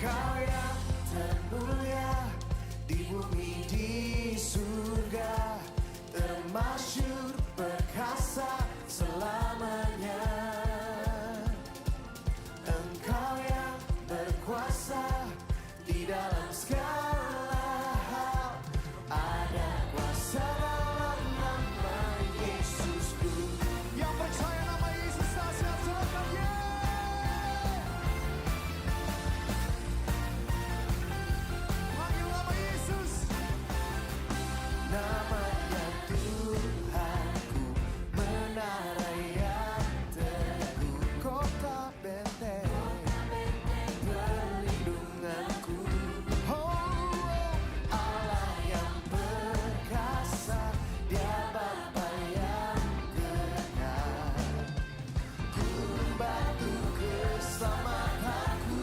Engkau yang termulia di bumi di surga, termasyhur perkasa selamanya. Engkau yang berkuasa di dalam segala hal, ada kuasa dalam nama Yesusku. Yang percaya nama Yesus dahsyat, silakan panggil nama Yesus. Namanya Tuhanku, menara yang teguh, kota benteng perlindunganku. Oh, Allah yang perkasa, Dia Bapa yang kekal, gunung batu keselamatanku.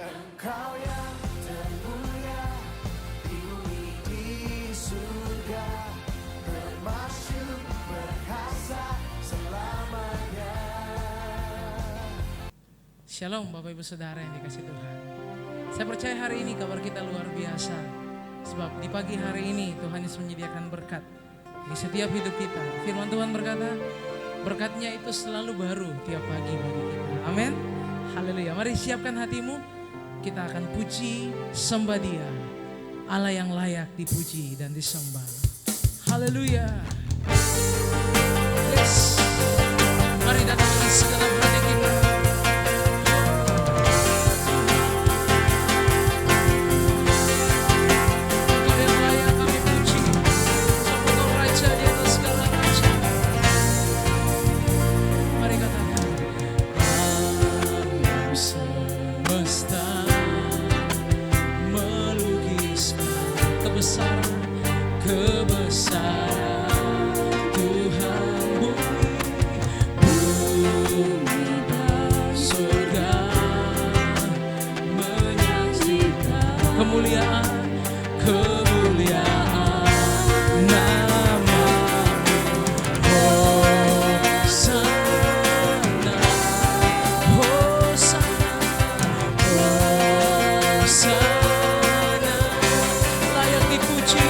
Engkau yang termulia di bumi di surga, termasyhur perkasa selamanya. Shalom Bapak Ibu Saudara yang dikasih Tuhan. Saya percaya hari ini kabar kita luar biasa. Sebab di pagi hari ini Tuhan Yesus menyediakan berkat di setiap hidup kita. Firman Tuhan berkata, berkatnya itu selalu baru tiap pagi bagi kita. Amin. Haleluya. Mari siapkan hatimu. Kita akan puji sembah Dia, Allah yang layak dipuji dan disembah. Haleluya. Yes. Mari datangkan segenap hati kita. Engkau yang layak kami puji. Sembah Engkau Raja di atas segala raja. Mari katakan, alam semesta melukiskan kebesaran Tuhan bumi dan surga menyaksikan kemuliaan nama-Mu. Hosana, Hosana, layak dipuji,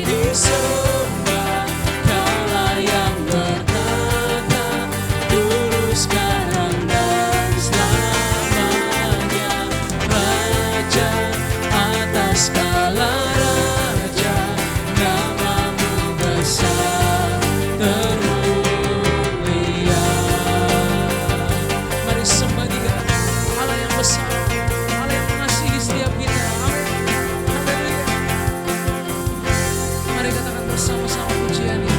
disembah. Kaulah yang bertata dulu, sekarang dan selamanya. Raja atas segala raja, nama-Mu besar termulia. Mari sembah Dia, Allah yang besar, Allah yang mengasihi setiap kita. Amin. Mari katakan bersama-sama pujian ini.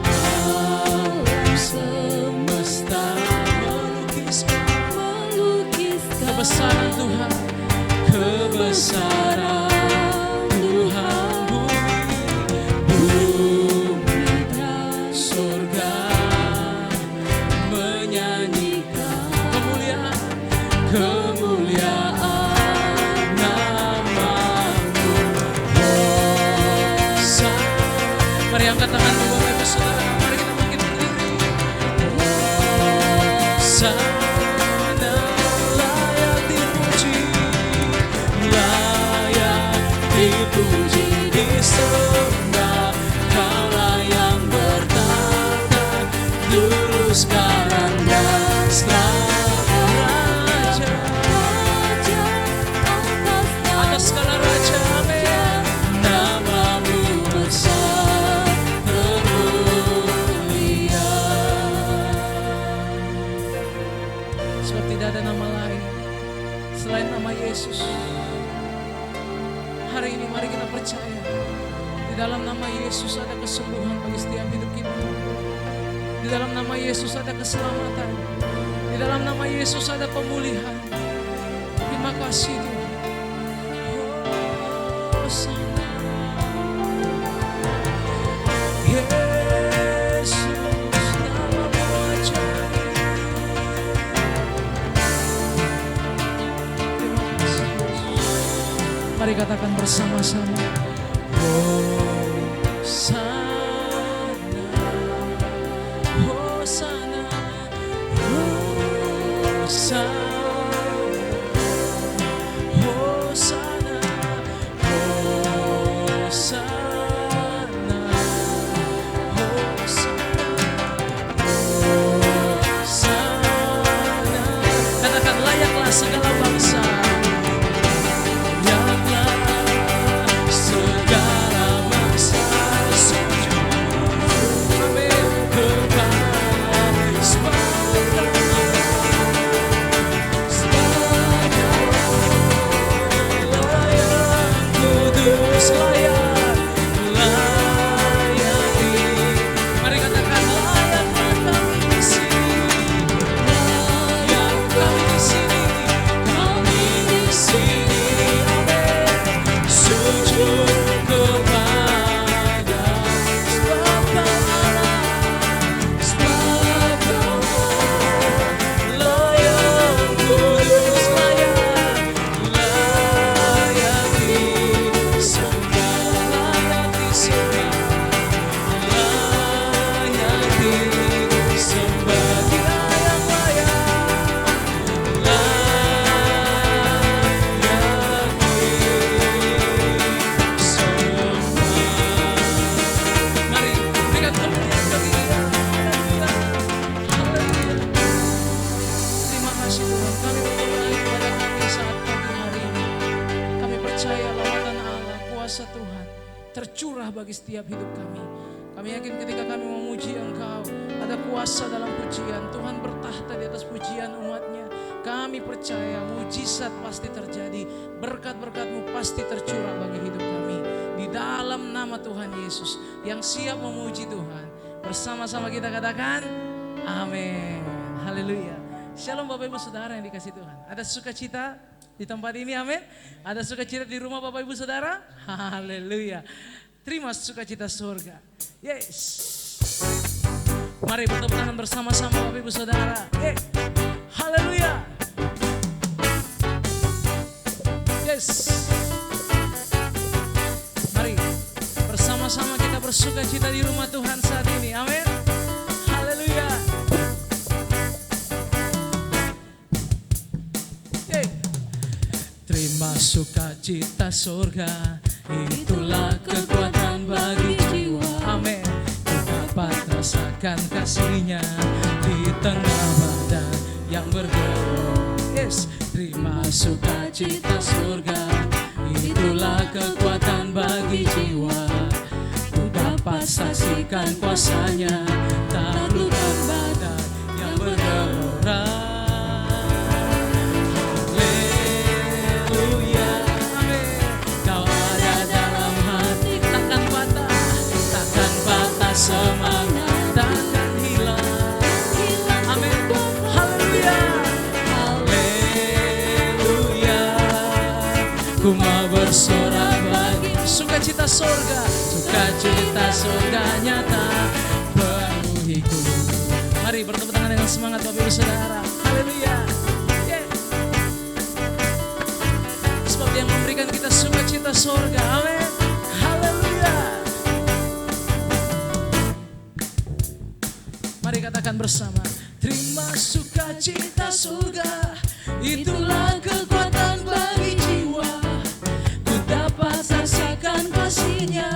Alam semesta melukiskan kebesaran Tuhan, bumi dan surga menyanyikan kemuliaan nama-Mu. Hosana. Mari angkat tanganmu Bapak Ibu Saudara, mari kita bangkit berdiri. Hosana, layak dipuji, disembah. Kaulah yang bertata dulu, sekarang dan selamanya. Raja atas segala raja, amin. Nama-Mu besar termulia. Sebab tidak ada nama lain selain nama Yesus. Hari ini mari kita percaya, di dalam nama Yesus ada kesembuhan bagi setiap hidup kita. Di dalam nama Yesus ada keselamatan. Di dalam nama Yesus ada pemulihan. Terima kasih Tuhan. Hosana. Yesus, nama-Mu ajaib. Terima kasih Yesus. Mari katakan bersama-sama. Hosana, Hosana. Hosana, Hosana, Hosana. Katakan layaklah segala bangsa, layaklah segala bangsa sujud, amin, kepada sebab kudus layak, layaknya. Mari katakan layak kami di sini, layak kami di sini, amin. Sujud kepada sebab Kau Allah, sebab Kau layak, kudus layak, layak disembah, layak disembah, layak disembah. Dia yang layak, layak disembah. Mari berikan kemuliaan bagi Dia. Haleluya. Terima kasih Tuhan, kami berdoa kepada kami saat pagi hari ini. Kami percaya lawatan Allah, kuasa Tuhan tercurah bagi setiap hidup kami. Kami yakin ketika kami memuji Engkau, ada kuasa dalam pujian. Tuhan bertahta di atas pujian umatnya. Kami percaya mujizat pasti terjadi. Berkat-berkat-Mu pasti tercurah bagi hidup kami. Di dalam nama Tuhan Yesus yang siap memuji Tuhan. Bersama-sama kita katakan, amin. Haleluya. Shalom Bapak Ibu Saudara yang dikasih Tuhan. Ada sukacita di tempat ini, amin. Ada sukacita di rumah Bapak Ibu Saudara. Haleluya. Terima sukacita surga. Yes. Mari bertepuk tangan bersama-sama Bapak Ibu Saudara. Haleluya. Yes. Mari bersama-sama kita bersukacita di rumah Tuhan saat ini, amin. Haleluya. Terima sukacita surga, itulah kekuatan bagi jiwa, amin. Ku dapat rasakan kasih-Nya di tengah badan yang bergerak. Yes, terima sukacita surga, itulah kekuatan bagi jiwa. Ku dapat saksikan kuasa-Nya, taklukkan badan yang bergerak. Semangat takkan hilang, amin. Haleluya, haleluya. Ku mau bersorak bagi sukacita surga, sukacita surga nyata penuhiku. Mari bertepuk tangan dengan semangat Bapak Ibu Saudara. Haleluya. Sebab Dia yang memberikan kita sukacita surga, amin. Haleluya. Mari katakan bersama, terima sukacita surga, itulah kekuatan bagi jiwa. Ku dapat saksikan kasih-Nya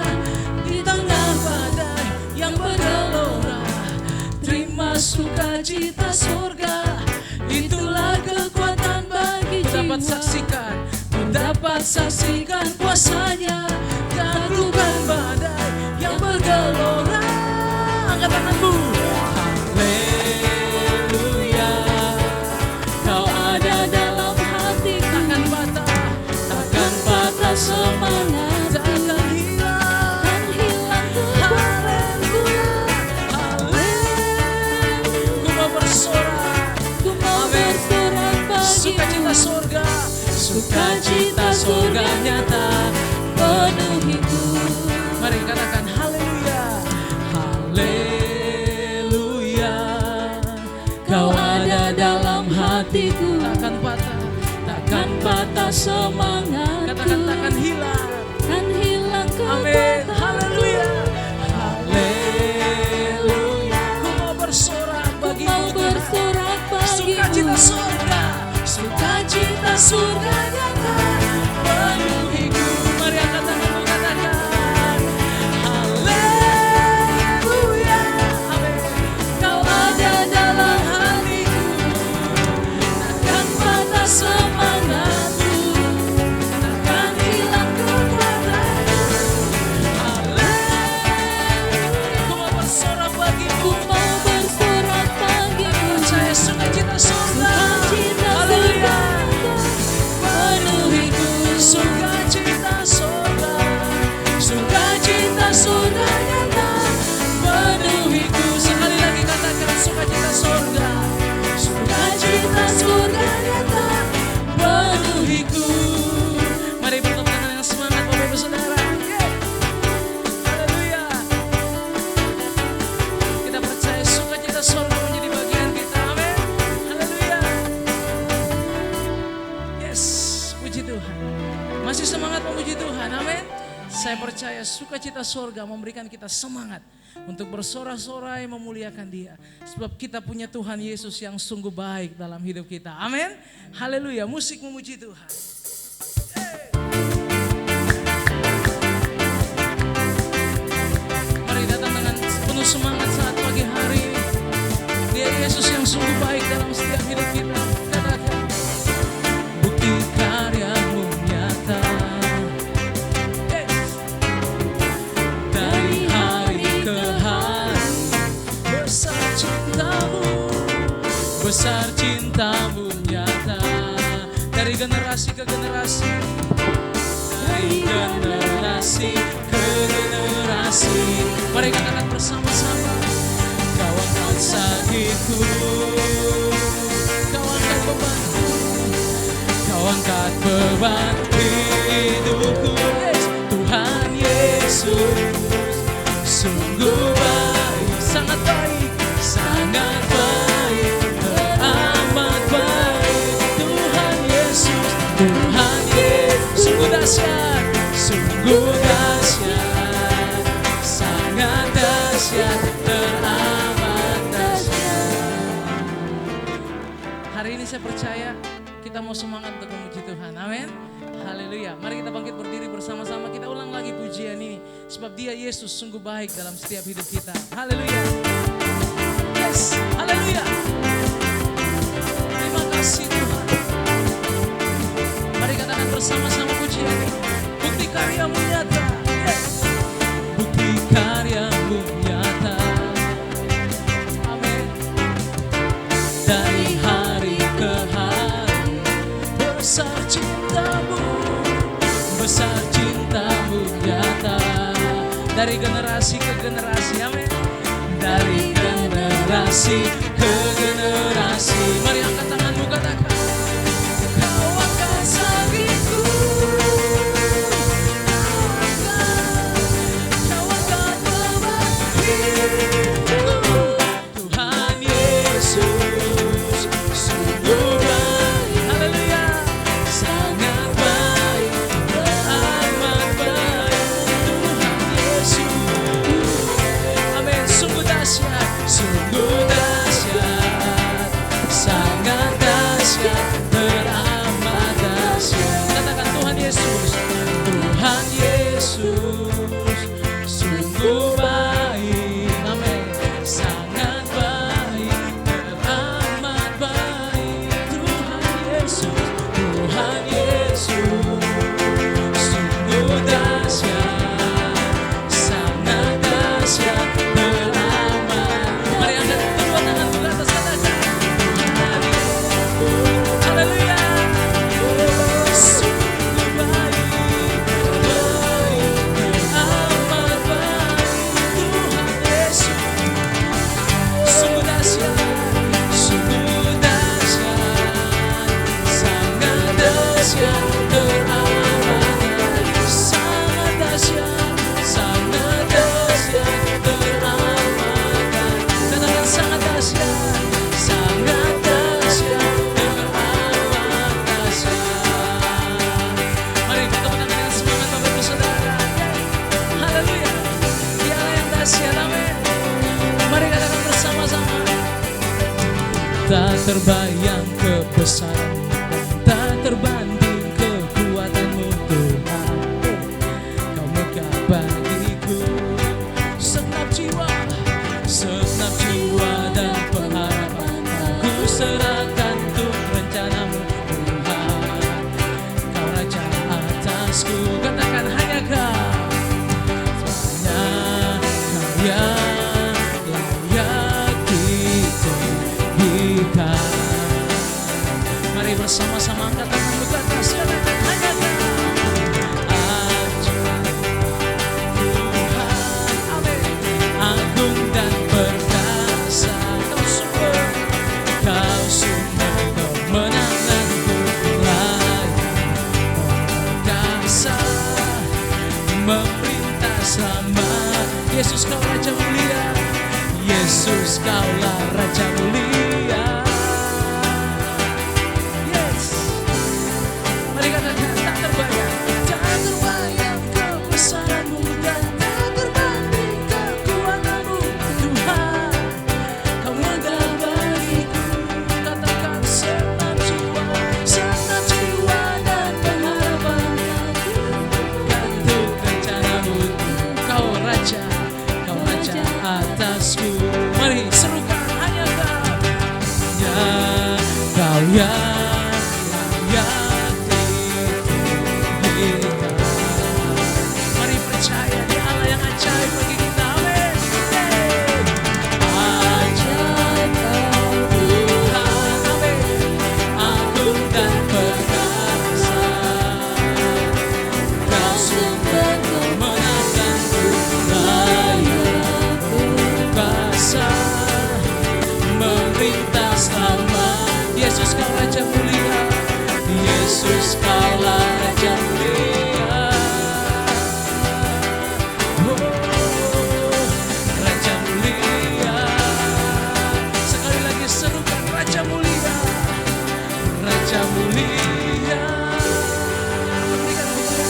di tengah badai yang bergelora. Terima sukacita surga, itulah kekuatan bagi jiwa. Ku dapat saksikan, ku dapat saksikan kuasa-Nya, taklukkan badai yang bergelora. Angkat tanganmu. Haleluya, Kau ada dalam hati, takkan patah semangat, takkan hilang, Haleluya, haleluya. Ku mau bersorak, bagi sukacita surga, sukacita surga nyata penuhiku. Mari katakan haleluya, haleluya. Kau ada dalam hatiku, takkan patah semangat. Katakan takkan hilang, amin. Haleluya, haleluya. Ku mau bersorak bagimu, sukacita surga. surga nyata penuhiku. Mari angkat tanganmu katakan haleluya, amin. Kau ada dalam hatiku, takkan patah semangatku, takkan hilang kekuatanku. Haleluya, ku mau bersorak bagimu, percaya sukacita surga. Haleluya, penuhiku sukacita surga, sukacita surga nyata penuhiku. Sekali lagi katakan sukacita surga, sukacita surga nyata penuhiku. Mari bertepuk tangan yang semangat Bapak Ibu Saudara. Haleluya, kita percaya sukacita surga menjadi bagian kita. Amin. Haleluya. Yes, puji Tuhan. Masih semangat memuji Tuhan. Amin. Saya percaya sukacita surga memberikan kita semangat untuk bersorak-sorai memuliakan Dia. Sebab kita punya Tuhan Yesus yang sungguh baik dalam hidup kita. Amin. Haleluya. Musik memuji Tuhan. Mari datang dengan penuh semangat saat pagi hari ini. Dia Yesus yang sungguh baik dalam setiap hidup kita. Katakan bukti karya-Mu nyata. Dari hari ke hari besar cinta-Mu, besar cinta-Mu nyata. Dari generasi ke generasi, dari generasi ke generasi. Mari katakan bersama-sama. Kau angkat sakitku, Kau angkat bebanku, Kau angkat beban hidupku. Tuhan Yesus sungguh baik, sangat baik, sangat baik, teramat baik. Tuhan Yesus, Tuhan Yesus sungguh dahsyat, sungguh dahsyat, sangat dahsyat, teramat dahsyat. Hari ini saya percaya kita mau semangat untuk memuji Tuhan. Amin. Haleluya. Mari kita bangkit berdiri bersama-sama. Kita ulang lagi pujian ini. Sebab Dia Yesus sungguh baik dalam setiap hidup kita. Haleluya. Yes. Haleluya. Terima kasih Tuhan. Mari katakan bersama-sama pujian ini. Bukti karya-Mu nyata. Yes. Bukti karya-Mu nyata. Amin. Dari hari ke hari besar cinta-Mu, besar cinta-Mu nyata. Dari generasi ke generasi, amin. Dari generasi ke generasi. Mari angkat tanganmu katakan Kau angkat sakitku, Kau angkat beban hidupku. Tuhan Yesus sungguh baik. Haleluya. Sangat baik, teramat baik. Tuhan Yesus, amin. Sungguh dahsyat, sungguh dahsyat, sangat dahsyat, teramat dahsyat. Katakan Tuhan Yesus, Tuhan Yesus sungguh baik, amin. Sangat baik, teramat baik. Tuhan Yesus, Tuhan Yesus sungguh dahsyat, sangat dahsyat, teramat. Mari angkat kedua tangan ke atas, katakan Tuhan Yesus. Haleluya. Sungguh baik, baik, teramat baik. Tuhan Yesus sungguh dahsyat, sungguh dahsyat, sangat dahsyat, teramat, sangat dahsyat, sangat dahsyat, teramat. Katakan sangat dahsyat, sangat dahsyat, teramat dahsyat. Mari kita tepuk tangan dengan semangat Bapak Ibu Saudara. Haleluya. Dialah yang dahsyat, amin. Mari katakan bersama-sama. Tak terbayang kebesaran, tak terbanding kekuatanmu Tuhan. Kau megah bagiku segenap jiwa dan pengharapan. Ku serahkan untuk rencanamu Tuhan. Kau Raja atasku, katakan hanya Kau. Hanya Kau yang layak ditinggikan. Mari bersama-sama angkat tanganmu ke atas, katakan hanya Kau. Agung dan perkasa, Kau sumber kemenanganku, layak perkasa, memerintah selamat. Yesus Kau Raja mulia, Yesus Kaulah Raja mulia. Yes, mari katakan tak terbayang kebesaranmu dan tak terbanding kekuatanmu Tuhan. Kau megah bagiku, katakan segenap jiwa dan pengharapan. Gantung rencanamu, Kau Raja atasku. Mari serukan hanya Kau. Ya Kau yang layak ditinggikan. Mari percaya di Allah yang ajaib bagi kita. Amin. Ajaib Tuhan, amin. Agung dan perkasa, Kau sumber kemenanganku, layak perkasa, memerintah selamat. Yesus Kau Raja mulia, Yesus Kaulah Raja mulia. Raja mulia, sekali lagi serukan Raja mulia, Raja mulia. Berikan yes.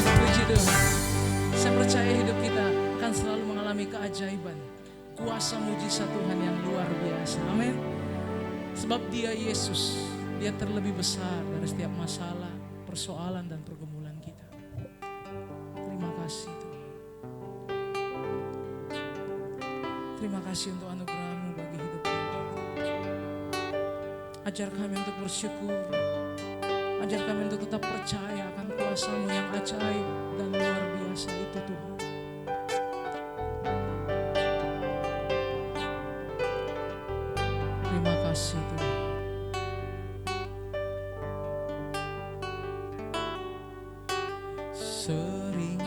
Puji Tuhan. Saya percaya hidup kita akan selalu mengalami keajaiban, kuasa mujizat Tuhan yang luar biasa. Amin. Sebab Dia Yesus, Dia terlebih besar dari setiap masalah, persoalan dan pergumulan kita. Terima kasih Tuhan. Terima kasih untuk anugerah-Mu bagi hidup kami. Ajar kami untuk bersyukur. Ajar kami untuk tetap percaya akan kuasa-Mu yang ajaib dan luar biasa itu Tuhan. Terima kasih Tuhan. Seringkali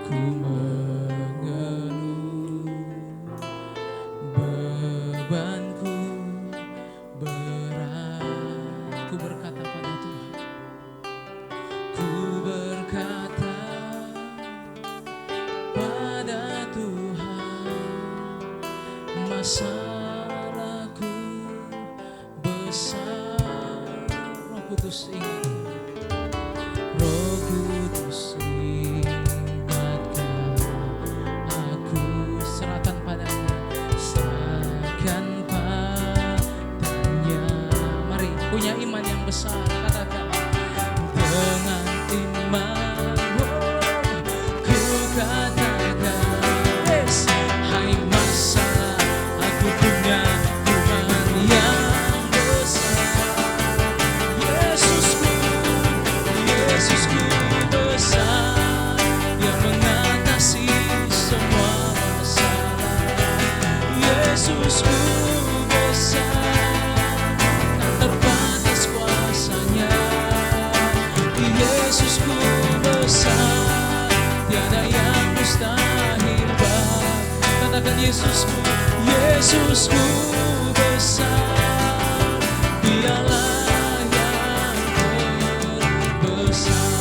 ku mengeluh, bebanku berat. Ku berkata pada Tuhan, ku berkata pada Tuhan, masalahku besar. Roh Kudus ingat, Roh Kudus ingatkan aku, serahkan padanya, serahkan padanya. Mari punya iman yang besar, katakan dengan iman. Ku katakan, yes, hai masalah, aku punya Tuhan yang besar. Yesusku besar, Dia mengatasi semua masalah. Yesusku besar, tak terbatas kuasanya. Yesusku besar, tiada yang mustahil. Katakan Yesusku, Yesusku besar, Dialah yang terbesar.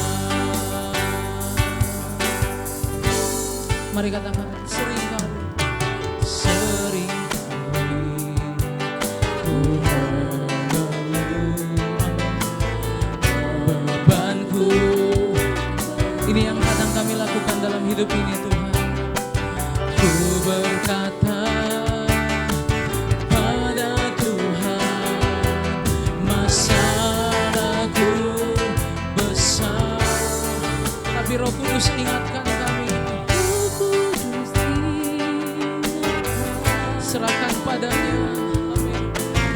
Mari katakan seringkali ku mengeluh, bebanku. Ini yang kadang kami lakukan dalam hidup ini Tuhan. Ku berkata pada Kudus ingatkan kami. Serahkan padanya. Amin.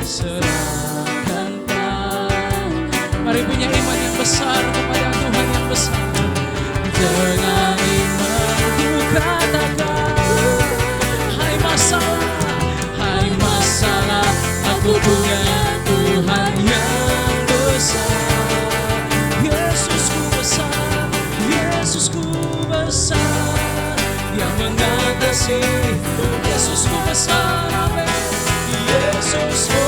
Serahkan padanya. Mari punya iman yang besar kepada Tuhan yang besar. Dengan iman ku katakan, hai masalah, aku punya Tuhan yang besar. Yesusku besar, Yesusku besar, yang mengatasi. Yesusku besar, amin. Yesusku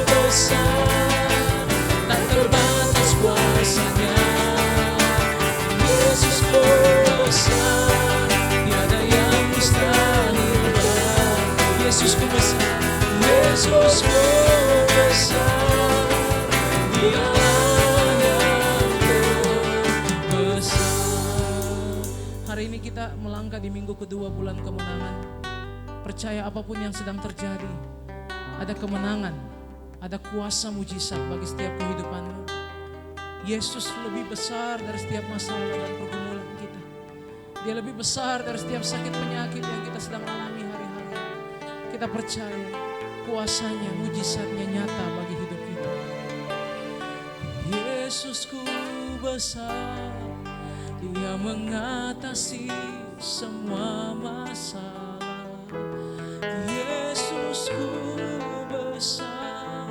besar, tak terbatas kuasanya. Yesusku besar, tiada yang mustahil bagi. Yesusku besar, Yesusku besar, Dialah yang terbesar. Hari ini kita melangkah di minggu kedua bulan kemenangan. Percaya apapun yang sedang terjadi, ada kemenangan, ada kuasa mujizat bagi setiap kehidupanmu. Yesus lebih besar dari setiap masalah dan pergumulan kita. Dia lebih besar dari setiap sakit penyakit yang kita sedang alami hari-hari. Kita percaya kuasanya, mujizatnya nyata bagi hidup kita. Yesusku besar, Dia mengatasi semua masalah. Yesusku besar,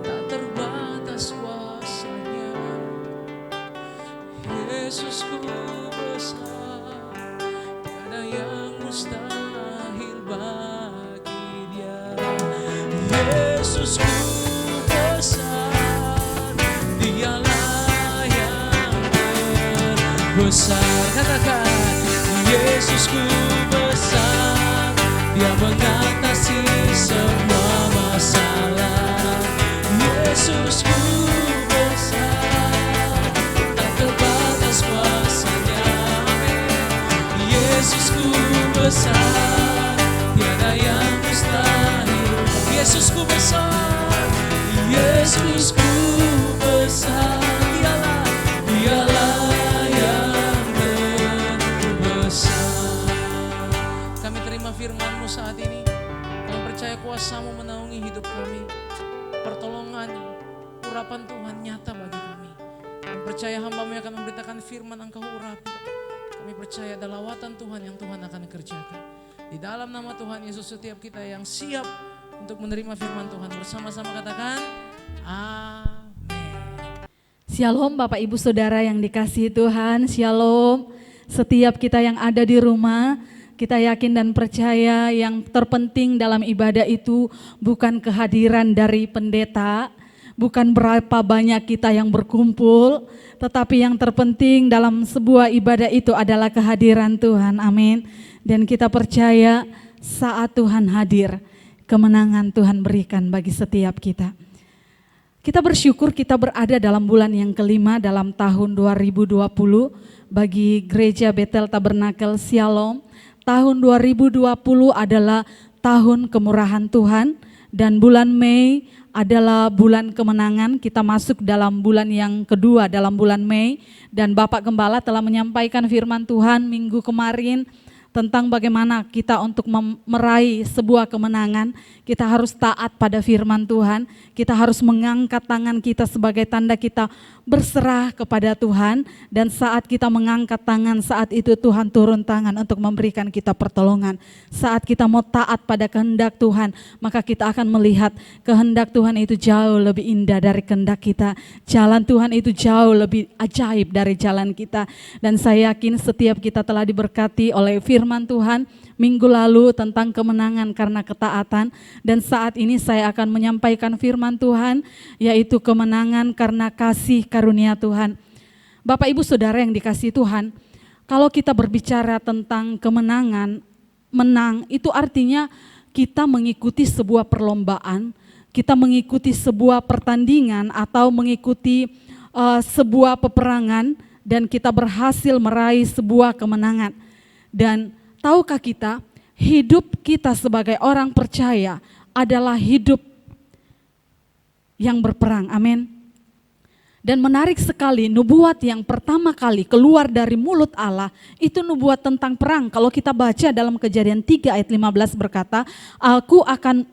tak terbatas kuasanya. Yesusku besar, tiada yang mustahil bagi Dia. Yesusku besar, Dialah yang terbesar. Katakan, Yesusku besar, Dia mengatasi semua masalah. Yesusku besar, tak terbatas kuasanya. Amin. Yesusku besar, tiada yang mustahil. Yesusku besar, Yesusku besar, Dialah yang terbesar. Kami terima firman-Mu saat ini. Kami percaya kuasa-Mu menaungi hidup kami. Pertolongan, urapan Tuhan nyata bagi kami. Kami percaya hamba-Mu yang akan memberitakan firman Engkau urapi. Kami percaya ada lawatan Tuhan yang Tuhan akan kerjakan. Di dalam nama Tuhan Yesus, setiap kita yang siap untuk menerima firman Tuhan bersama-sama katakan amin. Shalom Bapak Ibu Saudara yang dikasihi Tuhan, shalom. Setiap kita yang ada di rumah, kita yakin dan percaya yang terpenting dalam ibadah itu bukan kehadiran dari pendeta, bukan berapa banyak kita yang berkumpul, tetapi yang terpenting dalam sebuah ibadah itu adalah kehadiran Tuhan, amin. Dan kita percaya saat Tuhan hadir, kemenangan Tuhan berikan bagi setiap kita. Kita bersyukur kita berada dalam bulan yang kelima dalam tahun 2020 bagi Gereja Betel Tabernakel Shalom. Tahun 2020 adalah tahun kemurahan Tuhan dan bulan Mei adalah bulan kemenangan. Kita masuk dalam bulan yang kedua dalam bulan Mei dan Bapak Gembala telah menyampaikan firman Tuhan minggu kemarin tentang bagaimana kita untuk meraih sebuah kemenangan, kita harus taat pada firman Tuhan, kita harus mengangkat tangan kita sebagai tanda kita berserah kepada Tuhan, dan saat kita mengangkat tangan, saat itu Tuhan turun tangan untuk memberikan kita pertolongan. Saat kita mau taat pada kehendak Tuhan, maka kita akan melihat kehendak Tuhan itu jauh lebih indah dari kehendak kita, jalan Tuhan itu jauh lebih ajaib dari jalan kita, dan saya yakin setiap kita telah diberkati oleh firman Tuhan minggu lalu tentang kemenangan karena ketaatan, dan saat ini saya akan menyampaikan firman Tuhan yaitu kemenangan karena kasih karunia Tuhan. Bapak Ibu Saudara yang dikasihi Tuhan, kalau kita berbicara tentang kemenangan, menang itu artinya kita mengikuti sebuah perlombaan, kita mengikuti sebuah pertandingan atau mengikuti sebuah peperangan dan kita berhasil meraih sebuah kemenangan. Dan tahukah kita, hidup kita sebagai orang percaya adalah hidup yang berperang, amin. Dan menarik sekali, nubuat yang pertama kali keluar dari mulut Allah itu nubuat tentang perang. Kalau kita baca dalam Kejadian 3 ayat 15 berkata, aku akan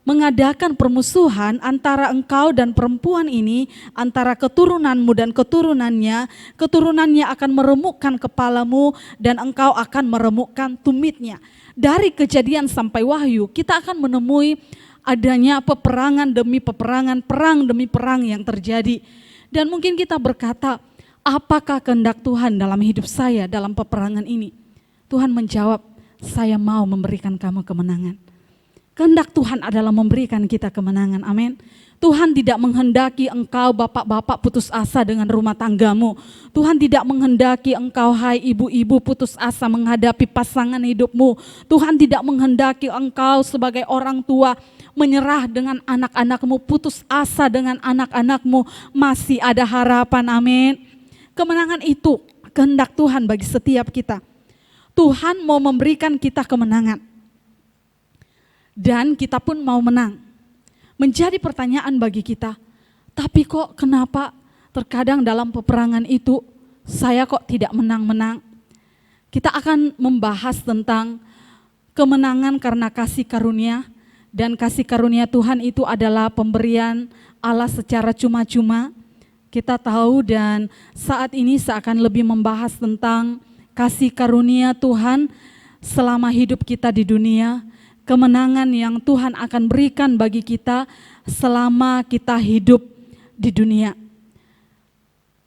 mengadakan permusuhan antara engkau dan perempuan ini, antara keturunanmu dan keturunannya. Keturunannya akan meremukkan kepalamu dan engkau akan meremukkan tumitnya. Dari Kejadian sampai Wahyu kita akan menemui adanya peperangan demi peperangan, perang demi perang yang terjadi. Dan mungkin kita berkata, apakah kehendak Tuhan dalam hidup saya dalam peperangan ini? Tuhan menjawab, saya mau memberikan kamu kemenangan. Kehendak Tuhan adalah memberikan kita kemenangan, amin. Tuhan tidak menghendaki engkau bapak-bapak putus asa dengan rumah tanggamu. Tuhan tidak menghendaki engkau hai ibu-ibu putus asa menghadapi pasangan hidupmu. Tuhan tidak menghendaki engkau sebagai orang tua menyerah dengan anak-anakmu, putus asa dengan anak-anakmu. Masih ada harapan, amin. Kemenangan itu kehendak Tuhan bagi setiap kita. Tuhan mau memberikan kita kemenangan. Dan kita pun mau menang. Menjadi pertanyaan bagi kita, tapi kok kenapa terkadang dalam peperangan itu saya kok tidak menang-menang? Kita akan membahas tentang kemenangan karena kasih karunia, dan kasih karunia Tuhan itu adalah pemberian Allah secara cuma-cuma. Kita tahu, dan saat ini saya akan lebih membahas tentang kasih karunia Tuhan selama hidup kita di dunia. Kemenangan yang Tuhan akan berikan bagi kita selama kita hidup di dunia.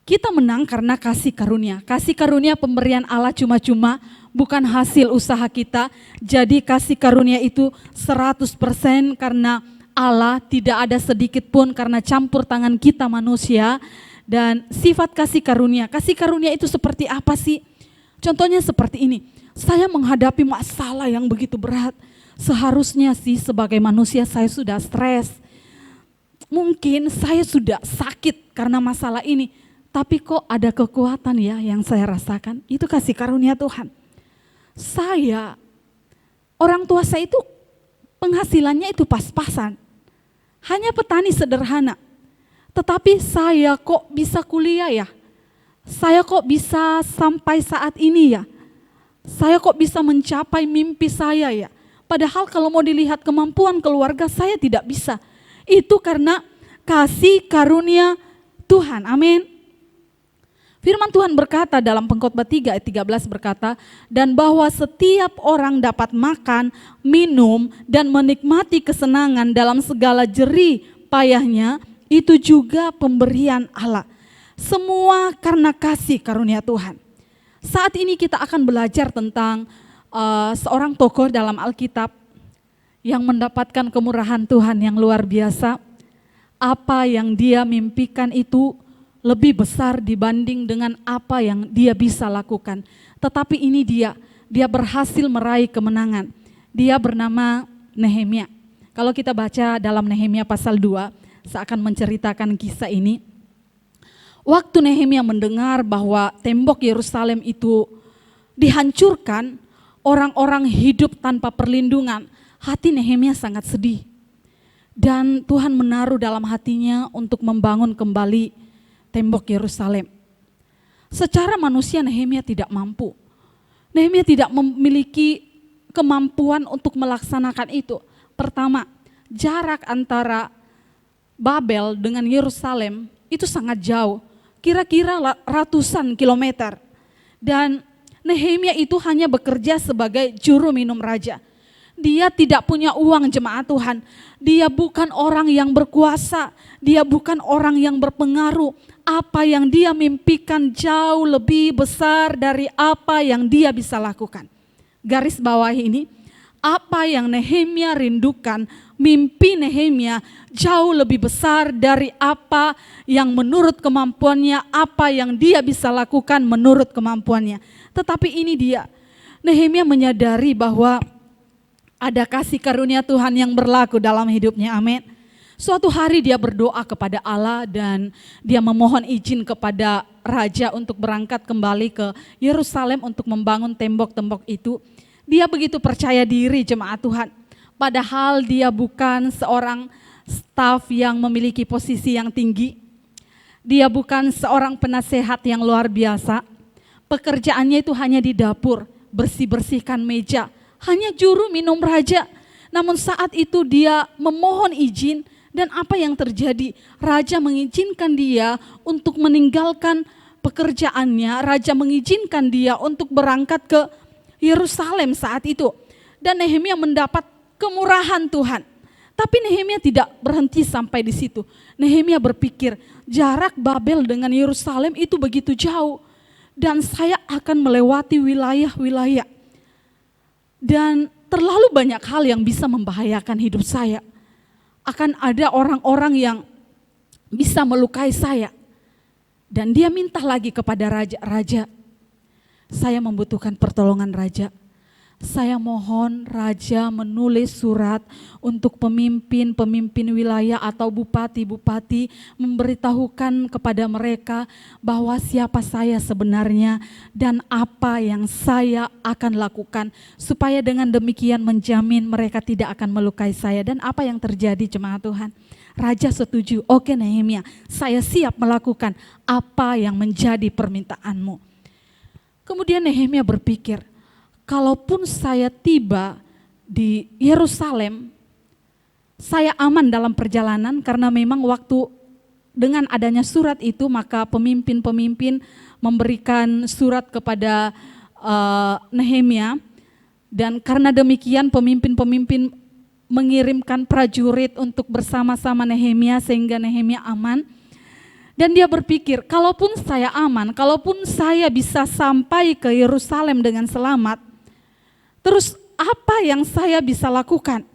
Kita menang karena kasih karunia. Kasih karunia pemberian Allah cuma-cuma, bukan hasil usaha kita. Jadi kasih karunia itu 100% karena Allah, tidak ada sedikit pun karena campur tangan kita manusia. Dan sifat kasih karunia itu seperti apa sih? Contohnya seperti ini, saya menghadapi masalah yang begitu berat. Seharusnya sih sebagai manusia saya sudah stres. Mungkin saya sudah sakit karena masalah ini. Tapi kok ada kekuatan ya yang saya rasakan. Itu kasih karunia Tuhan. Orang tua saya itu penghasilannya itu pas-pasan. Hanya petani sederhana. Tetapi saya kok bisa kuliah ya? Saya kok bisa sampai saat ini ya? Saya kok bisa mencapai mimpi saya ya? Padahal kalau mau dilihat kemampuan keluarga saya tidak bisa. Itu karena kasih karunia Tuhan, amin. Firman Tuhan berkata dalam Pengkhotbah 3 ayat 13 berkata, dan bahwa setiap orang dapat makan, minum, dan menikmati kesenangan dalam segala jerih payahnya, itu juga pemberian Allah. Semua karena kasih karunia Tuhan. Saat ini kita akan belajar tentang seorang tokoh dalam Alkitab yang mendapatkan kemurahan Tuhan yang luar biasa. Apa yang dia mimpikan itu lebih besar dibanding dengan apa yang dia bisa lakukan. Tetapi ini dia berhasil meraih kemenangan. Dia bernama Nehemia. Kalau kita baca dalam Nehemia pasal 2, saya akan menceritakan kisah ini. Waktu Nehemia mendengar bahwa tembok Yerusalem itu dihancurkan, orang-orang hidup tanpa perlindungan, hati Nehemia sangat sedih. Dan Tuhan menaruh dalam hatinya untuk membangun kembali tembok Yerusalem. Secara manusia Nehemia tidak mampu. Nehemia tidak memiliki kemampuan untuk melaksanakan itu. Pertama, jarak antara Babel dengan Yerusalem itu sangat jauh. Kira-kira ratusan kilometer. Dan Nehemia itu hanya bekerja sebagai juru minum raja. Dia tidak punya uang, jemaat Tuhan. Dia bukan orang yang berkuasa. Dia bukan orang yang berpengaruh. Apa yang dia mimpikan jauh lebih besar dari apa yang dia bisa lakukan. Garis bawah ini, apa yang Nehemia rindukan, mimpi Nehemia jauh lebih besar dari apa yang menurut kemampuannya, apa yang dia bisa lakukan menurut kemampuannya. Tetapi ini dia, Nehemia menyadari bahwa ada kasih karunia Tuhan yang berlaku dalam hidupnya, amin. Suatu hari dia berdoa kepada Allah dan dia memohon izin kepada raja untuk berangkat kembali ke Yerusalem untuk membangun tembok-tembok itu. Dia begitu percaya diri, jemaat Tuhan. Padahal dia bukan seorang staf yang memiliki posisi yang tinggi. Dia bukan seorang penasehat yang luar biasa. Pekerjaannya itu hanya di dapur, bersih-bersihkan meja, hanya juru minum raja. Namun saat itu dia memohon izin, dan apa yang terjadi? Raja mengizinkan dia untuk meninggalkan pekerjaannya, raja mengizinkan dia untuk berangkat ke Yerusalem saat itu. Dan Nehemia mendapat kemurahan Tuhan. Tapi Nehemia tidak berhenti sampai di situ. Nehemia berpikir, jarak Babel dengan Yerusalem itu begitu jauh. Dan saya akan melewati wilayah-wilayah. Dan terlalu banyak hal yang bisa membahayakan hidup saya. Akan ada orang-orang yang bisa melukai saya. Dan dia minta lagi kepada raja, "Raja, saya membutuhkan pertolongan raja. Saya mohon raja menulis surat untuk pemimpin-pemimpin wilayah atau bupati-bupati, memberitahukan kepada mereka bahwa siapa saya sebenarnya dan apa yang saya akan lakukan, supaya dengan demikian menjamin mereka tidak akan melukai saya." Dan apa yang terjadi, jemaat Tuhan? Raja setuju. "Oke Nehemia, saya siap melakukan apa yang menjadi permintaanmu." Kemudian Nehemia berpikir, kalaupun saya tiba di Yerusalem, saya aman dalam perjalanan, karena memang waktu dengan adanya surat itu maka pemimpin-pemimpin memberikan surat kepada Nehemia, dan karena demikian pemimpin-pemimpin mengirimkan prajurit untuk bersama-sama Nehemia sehingga Nehemia aman. Dan dia berpikir, kalaupun saya aman, kalaupun saya bisa sampai ke Yerusalem dengan selamat, terus apa yang saya bisa lakukan?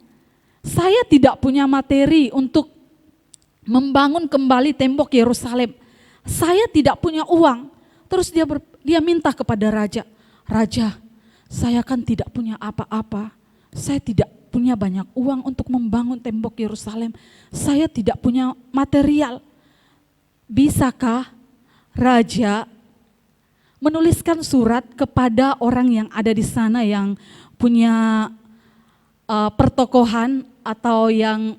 Saya tidak punya materi untuk membangun kembali tembok Yerusalem. Saya tidak punya uang. Terus dia minta kepada raja, "Raja, saya kan tidak punya apa-apa. Saya tidak punya banyak uang untuk membangun tembok Yerusalem. Saya tidak punya material. Bisakah raja menuliskan surat kepada orang yang ada di sana yang punya pertokohan atau yang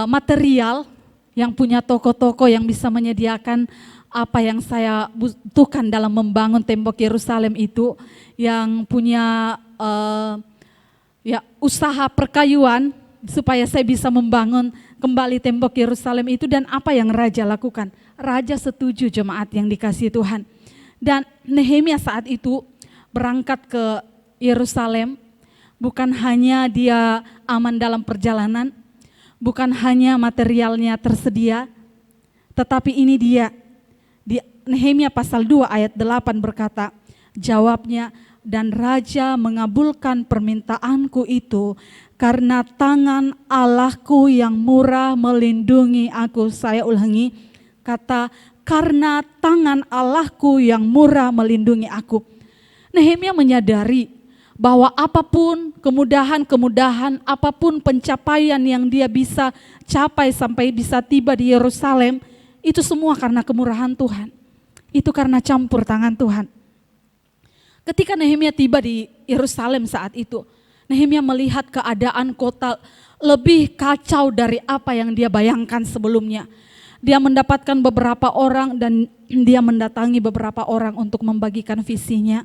material, yang punya toko-toko yang bisa menyediakan apa yang saya butuhkan dalam membangun tembok Yerusalem itu, yang punya usaha perkayuan supaya saya bisa membangun kembali tembok Yerusalem itu." Dan apa yang raja lakukan? Raja setuju, jemaat yang dikasihi Tuhan. Dan Nehemia saat itu berangkat ke Yerusalem, bukan hanya dia aman dalam perjalanan, bukan hanya materialnya tersedia, tetapi ini dia, di Nehemia pasal 2 ayat 8 berkata, jawabnya, "Dan raja mengabulkan permintaanku itu karena tangan Allahku yang murah melindungi aku." Saya ulangi, kata "karena tangan Allahku yang murah melindungi aku." Nehemia menyadari bahwa apapun kemudahan-kemudahan, apapun pencapaian yang dia bisa capai sampai bisa tiba di Yerusalem, itu semua karena kemurahan Tuhan. Itu karena campur tangan Tuhan. Ketika Nehemia tiba di Yerusalem saat itu, Nehemia melihat keadaan kota lebih kacau dari apa yang dia bayangkan sebelumnya. Dia mendapatkan beberapa orang dan dia mendatangi beberapa orang untuk membagikan visinya.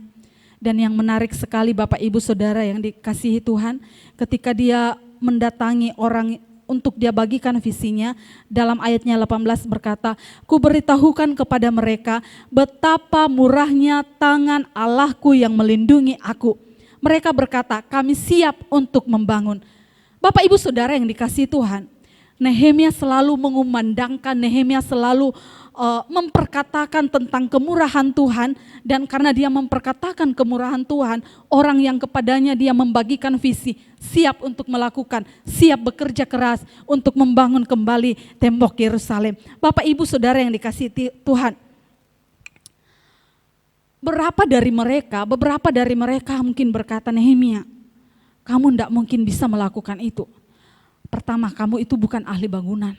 Dan yang menarik sekali Bapak Ibu Saudara yang dikasihi Tuhan, ketika dia mendatangi orang untuk dia bagikan visinya, dalam ayatnya 18 berkata, "Ku beritahukan kepada mereka betapa murahnya tangan Allahku yang melindungi aku." Mereka berkata, "Kami siap untuk membangun." Bapak Ibu Saudara yang dikasihi Tuhan, Nehemia selalu mengumandangkan, Nehemia selalu memperkatakan tentang kemurahan Tuhan, dan karena dia memperkatakan kemurahan Tuhan, orang yang kepadanya dia membagikan visi, siap untuk melakukan, siap bekerja keras untuk membangun kembali tembok Yerusalem. Bapak Ibu Saudara yang dikasihi Tuhan, beberapa dari mereka mungkin berkata, "Nehemia, kamu tidak mungkin bisa melakukan itu. Pertama, kamu itu bukan ahli bangunan.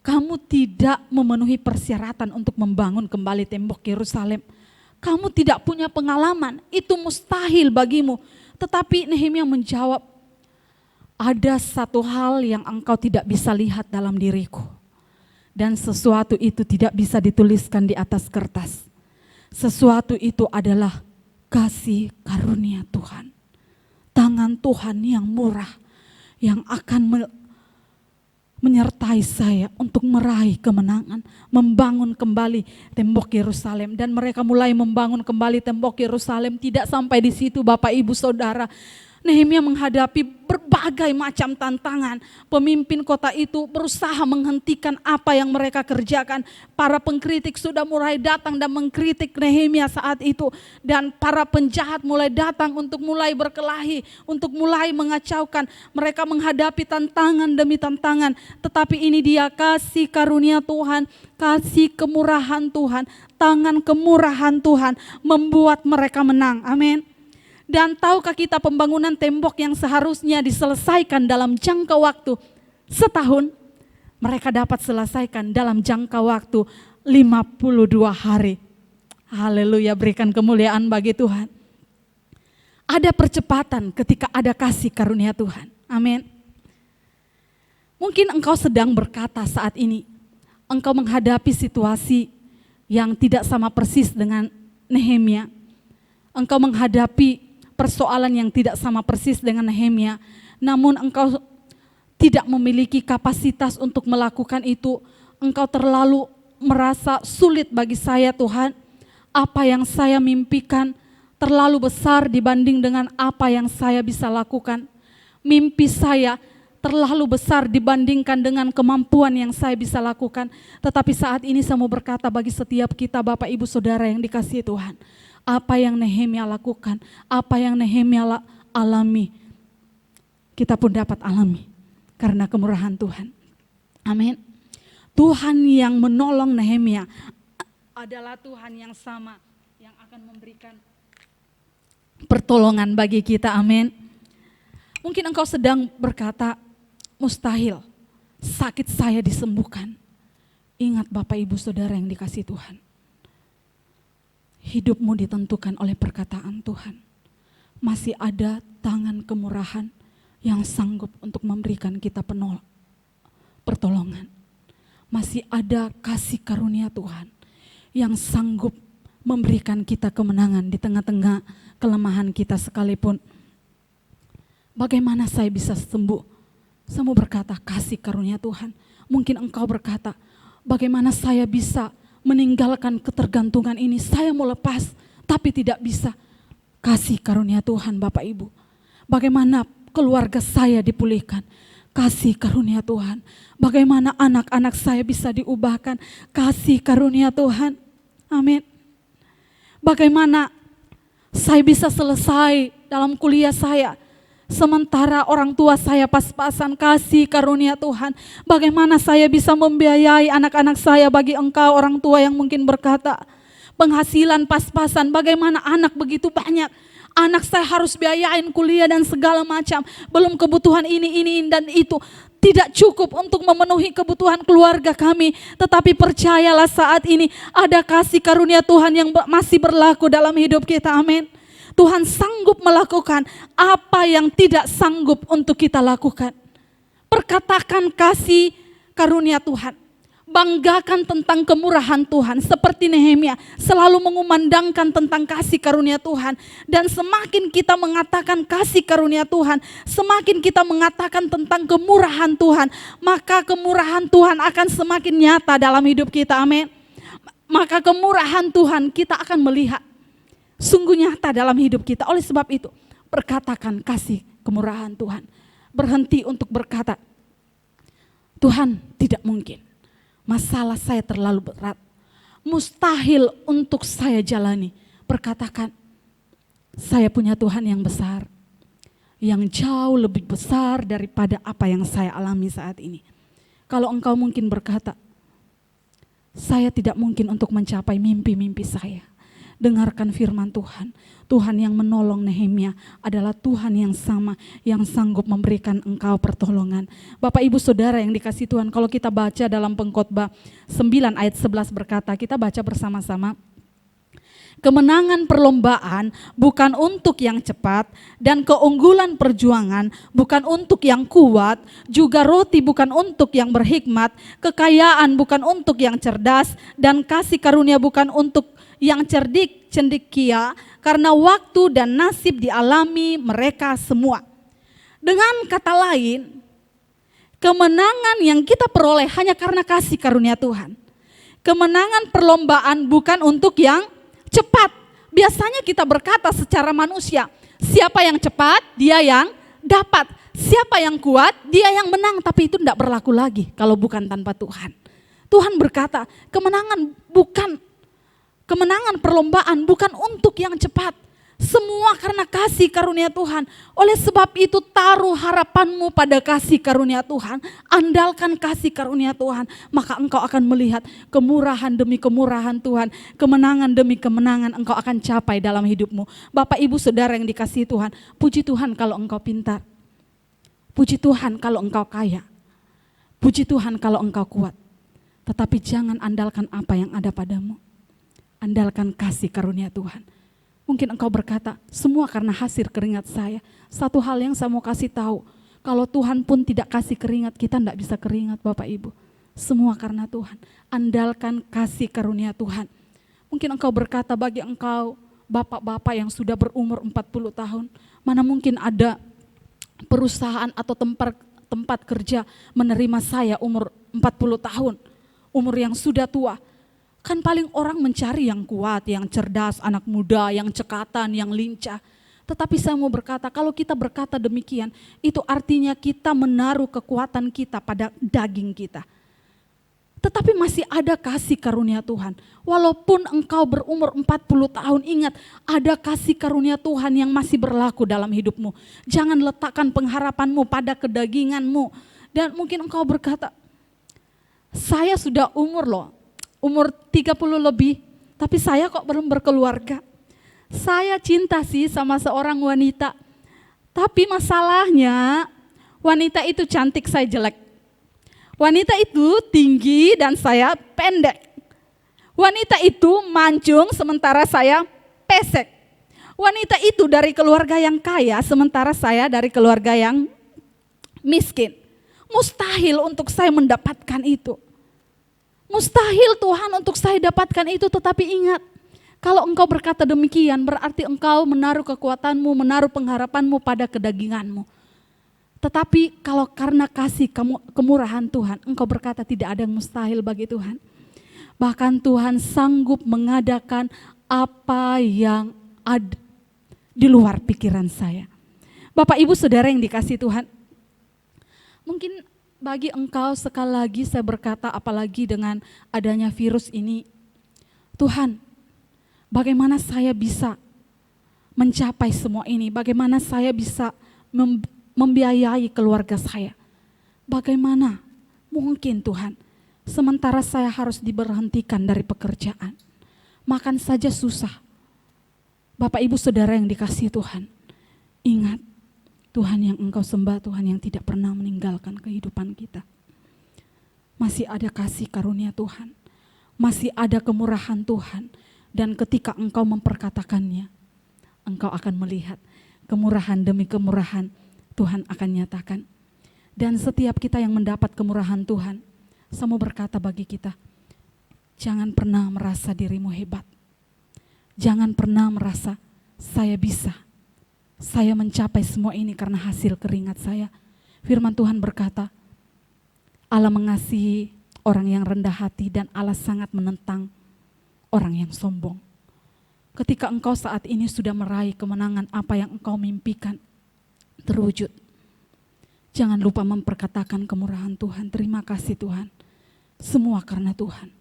Kamu tidak memenuhi persyaratan untuk membangun kembali tembok Yerusalem. Kamu tidak punya pengalaman, itu mustahil bagimu." Tetapi Nehemia menjawab, "Ada satu hal yang engkau tidak bisa lihat dalam diriku. Dan sesuatu itu tidak bisa dituliskan di atas kertas. Sesuatu itu adalah kasih karunia Tuhan. Tangan Tuhan yang murah yang akan menyertai saya untuk meraih kemenangan, membangun kembali tembok Yerusalem. Dan mereka mulai membangun kembali tembok Yerusalem. Tidak sampai di situ Bapak Ibu Saudara, Nehemia menghadapi berbagai macam tantangan. Pemimpin kota itu berusaha menghentikan apa yang mereka kerjakan. Para pengkritik sudah mulai datang dan mengkritik Nehemia saat itu. Dan para penjahat mulai datang untuk mulai berkelahi, untuk mulai mengacaukan. Mereka menghadapi tantangan demi tantangan. Tetapi ini dia kasih karunia Tuhan, kasih kemurahan Tuhan, tangan kemurahan Tuhan membuat mereka menang. Amin. Dan tahukah kita pembangunan tembok yang seharusnya diselesaikan dalam jangka waktu setahun, mereka dapat selesaikan dalam jangka waktu 52 hari. Haleluya, berikan kemuliaan bagi Tuhan. Ada percepatan ketika ada kasih karunia Tuhan. Amin. Mungkin engkau sedang berkata saat ini, engkau menghadapi situasi yang tidak sama persis dengan Nehemia. Engkau menghadapi persoalan yang tidak sama persis dengan Nehemia, namun engkau tidak memiliki kapasitas untuk melakukan itu. Engkau terlalu merasa sulit bagi saya Tuhan. Apa yang saya mimpikan terlalu besar dibanding dengan apa yang saya bisa lakukan. Mimpi saya terlalu besar dibandingkan dengan kemampuan yang saya bisa lakukan. Tetapi saat ini saya mau berkata bagi setiap kita Bapak Ibu Saudara yang dikasihi Tuhan, apa yang Nehemia lakukan, apa yang Nehemia alami, kita pun dapat alami karena kemurahan Tuhan. Amin. Tuhan yang menolong Nehemia adalah Tuhan yang sama yang akan memberikan pertolongan bagi kita. Amin. Mungkin engkau sedang berkata, mustahil sakit saya disembuhkan. Ingat Bapak Ibu Saudara yang dikasihi Tuhan, hidupmu ditentukan oleh perkataan Tuhan. Masih ada tangan kemurahan yang sanggup untuk memberikan kita pertolongan. Masih ada kasih karunia Tuhan yang sanggup memberikan kita kemenangan di tengah-tengah kelemahan kita sekalipun. Bagaimana saya bisa sembuh? Saya mau berkata kasih karunia Tuhan. Mungkin engkau berkata, bagaimana saya bisa meninggalkan ketergantungan ini, saya mau lepas tapi tidak bisa. Kasih karunia Tuhan Bapak Ibu. Bagaimana keluarga saya dipulihkan, kasih karunia Tuhan. Bagaimana anak-anak saya bisa diubahkan, kasih karunia Tuhan. Amin. Bagaimana saya bisa selesai dalam kuliah saya, sementara orang tua saya pas-pasan, kasih karunia Tuhan. Bagaimana saya bisa membiayai anak-anak saya bagi engkau orang tua yang mungkin berkata, penghasilan pas-pasan, bagaimana anak begitu banyak. Anak saya harus biayain kuliah dan segala macam. Belum kebutuhan ini dan itu. Tidak cukup untuk memenuhi kebutuhan keluarga kami. Tetapi percayalah saat ini ada kasih karunia Tuhan yang masih berlaku dalam hidup kita. Amin. Tuhan sanggup melakukan apa yang tidak sanggup untuk kita lakukan. Perkatakan kasih karunia Tuhan. Banggakan tentang kemurahan Tuhan. Seperti Nehemia selalu mengumandangkan tentang kasih karunia Tuhan. Dan semakin kita mengatakan kasih karunia Tuhan, semakin kita mengatakan tentang kemurahan Tuhan, maka kemurahan Tuhan akan semakin nyata dalam hidup kita. Amin. Maka kemurahan Tuhan kita akan melihat sungguh nyata dalam hidup kita. Oleh sebab itu, perkatakan kasih kemurahan Tuhan. Berhenti untuk berkata, Tuhan tidak mungkin. Masalah saya terlalu berat. Mustahil untuk saya jalani. Perkatakan, saya punya Tuhan yang besar. Yang jauh lebih besar daripada apa yang saya alami saat ini. Kalau engkau mungkin berkata, saya tidak mungkin untuk mencapai mimpi-mimpi saya. Dengarkan firman Tuhan. Tuhan yang menolong Nehemia adalah Tuhan yang sama yang sanggup memberikan engkau pertolongan. Bapak Ibu Saudara yang dikasihi Tuhan, kalau kita baca dalam Pengkhotbah 9 ayat 11 berkata, kita baca bersama-sama. Kemenangan perlombaan bukan untuk yang cepat, dan keunggulan perjuangan bukan untuk yang kuat, juga roti bukan untuk yang berhikmat, kekayaan bukan untuk yang cerdas, dan kasih karunia bukan untuk yang cerdik cendekia, karena waktu dan nasib dialami mereka semua. Dengan kata lain, kemenangan yang kita peroleh hanya karena kasih karunia Tuhan. Kemenangan perlombaan bukan untuk yang cepat. Biasanya kita berkata secara manusia, siapa yang cepat, dia yang dapat. Siapa yang kuat, dia yang menang. Tapi itu tidak berlaku lagi kalau bukan tanpa Tuhan. Tuhan berkata, kemenangan perlombaan bukan untuk yang cepat. Semua karena kasih karunia Tuhan. Oleh sebab itu taruh harapanmu pada kasih karunia Tuhan. Andalkan kasih karunia Tuhan. Maka engkau akan melihat kemurahan demi kemurahan Tuhan. Kemenangan demi kemenangan engkau akan capai dalam hidupmu. Bapak ibu saudara yang dikasihi Tuhan. Puji Tuhan kalau engkau pintar. Puji Tuhan kalau engkau kaya. Puji Tuhan kalau engkau kuat. Tetapi jangan andalkan apa yang ada padamu. Andalkan kasih karunia Tuhan. Mungkin engkau berkata, semua karena hasil keringat saya. Satu hal yang saya mau kasih tahu, kalau Tuhan pun tidak kasih keringat, kita tidak bisa keringat Bapak Ibu. Semua karena Tuhan. Andalkan kasih karunia Tuhan. Mungkin engkau berkata bagi engkau, bapak-bapak yang sudah berumur 40 tahun, mana mungkin ada perusahaan atau tempat kerja menerima saya umur 40 tahun, umur yang sudah tua. Kan paling orang mencari yang kuat, yang cerdas, anak muda, yang cekatan, yang lincah. Tetapi saya mau berkata, kalau kita berkata demikian, itu artinya kita menaruh kekuatan kita pada daging kita. Tetapi masih ada kasih karunia Tuhan. Walaupun engkau berumur 40 tahun, ingat ada kasih karunia Tuhan yang masih berlaku dalam hidupmu. Jangan letakkan pengharapanmu pada kedaginganmu. Dan mungkin engkau berkata, saya sudah umur 30 lebih, tapi saya kok belum berkeluarga. Saya cinta sih sama seorang wanita, tapi masalahnya wanita itu cantik, saya jelek. Wanita itu tinggi dan saya pendek. Wanita itu mancung sementara saya pesek. Wanita itu dari keluarga yang kaya sementara saya dari keluarga yang miskin. Mustahil untuk saya mendapatkan itu. Mustahil Tuhan untuk saya dapatkan itu, tetapi ingat, kalau engkau berkata demikian berarti engkau menaruh kekuatanmu, menaruh pengharapanmu pada kedaginganmu. Tetapi kalau karena kasih kemurahan Tuhan, engkau berkata tidak ada yang mustahil bagi Tuhan. Bahkan Tuhan sanggup mengadakan apa yang ada di luar pikiran saya. Bapak ibu saudara yang dikasihi Tuhan, mungkin bagi engkau sekali lagi saya berkata, apalagi dengan adanya virus ini, Tuhan, bagaimana saya bisa mencapai semua ini? Bagaimana saya bisa membiayai keluarga saya? Bagaimana mungkin Tuhan, sementara saya harus diberhentikan dari pekerjaan, makan saja susah. Bapak ibu saudara yang dikasihi Tuhan, ingat, Tuhan yang engkau sembah, Tuhan yang tidak pernah meninggalkan kehidupan kita. Masih ada kasih karunia Tuhan, masih ada kemurahan Tuhan, dan ketika engkau memperkatakannya, engkau akan melihat kemurahan demi kemurahan Tuhan akan nyatakan. Dan setiap kita yang mendapat kemurahan Tuhan, saya mau berkata bagi kita, jangan pernah merasa dirimu hebat. Jangan pernah merasa saya bisa. Saya mencapai semua ini karena hasil keringat saya. Firman Tuhan berkata, Allah mengasihi orang yang rendah hati dan Allah sangat menentang orang yang sombong. Ketika engkau saat ini sudah meraih kemenangan apa yang engkau mimpikan terwujud, jangan lupa memperkatakan kemurahan Tuhan. Terima kasih Tuhan, semua karena Tuhan.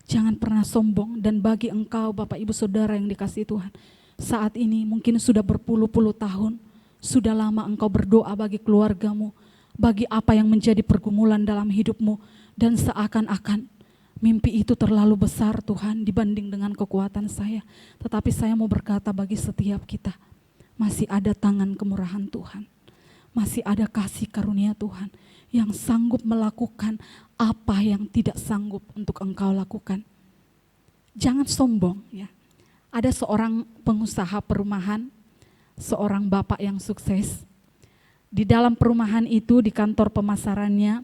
Jangan pernah sombong. Dan bagi engkau Bapak Ibu Saudara yang dikasihi Tuhan, saat ini mungkin sudah berpuluh-puluh tahun, sudah lama engkau berdoa bagi keluargamu, bagi apa yang menjadi pergumulan dalam hidupmu, dan seakan-akan mimpi itu terlalu besar Tuhan dibanding dengan kekuatan saya. Tetapi saya mau berkata bagi setiap kita, masih ada tangan kemurahan Tuhan, masih ada kasih karunia Tuhan yang sanggup melakukan apa yang tidak sanggup untuk engkau lakukan. Jangan sombong ya. Ada seorang pengusaha perumahan, seorang bapak yang sukses. Di dalam perumahan itu, di kantor pemasarannya,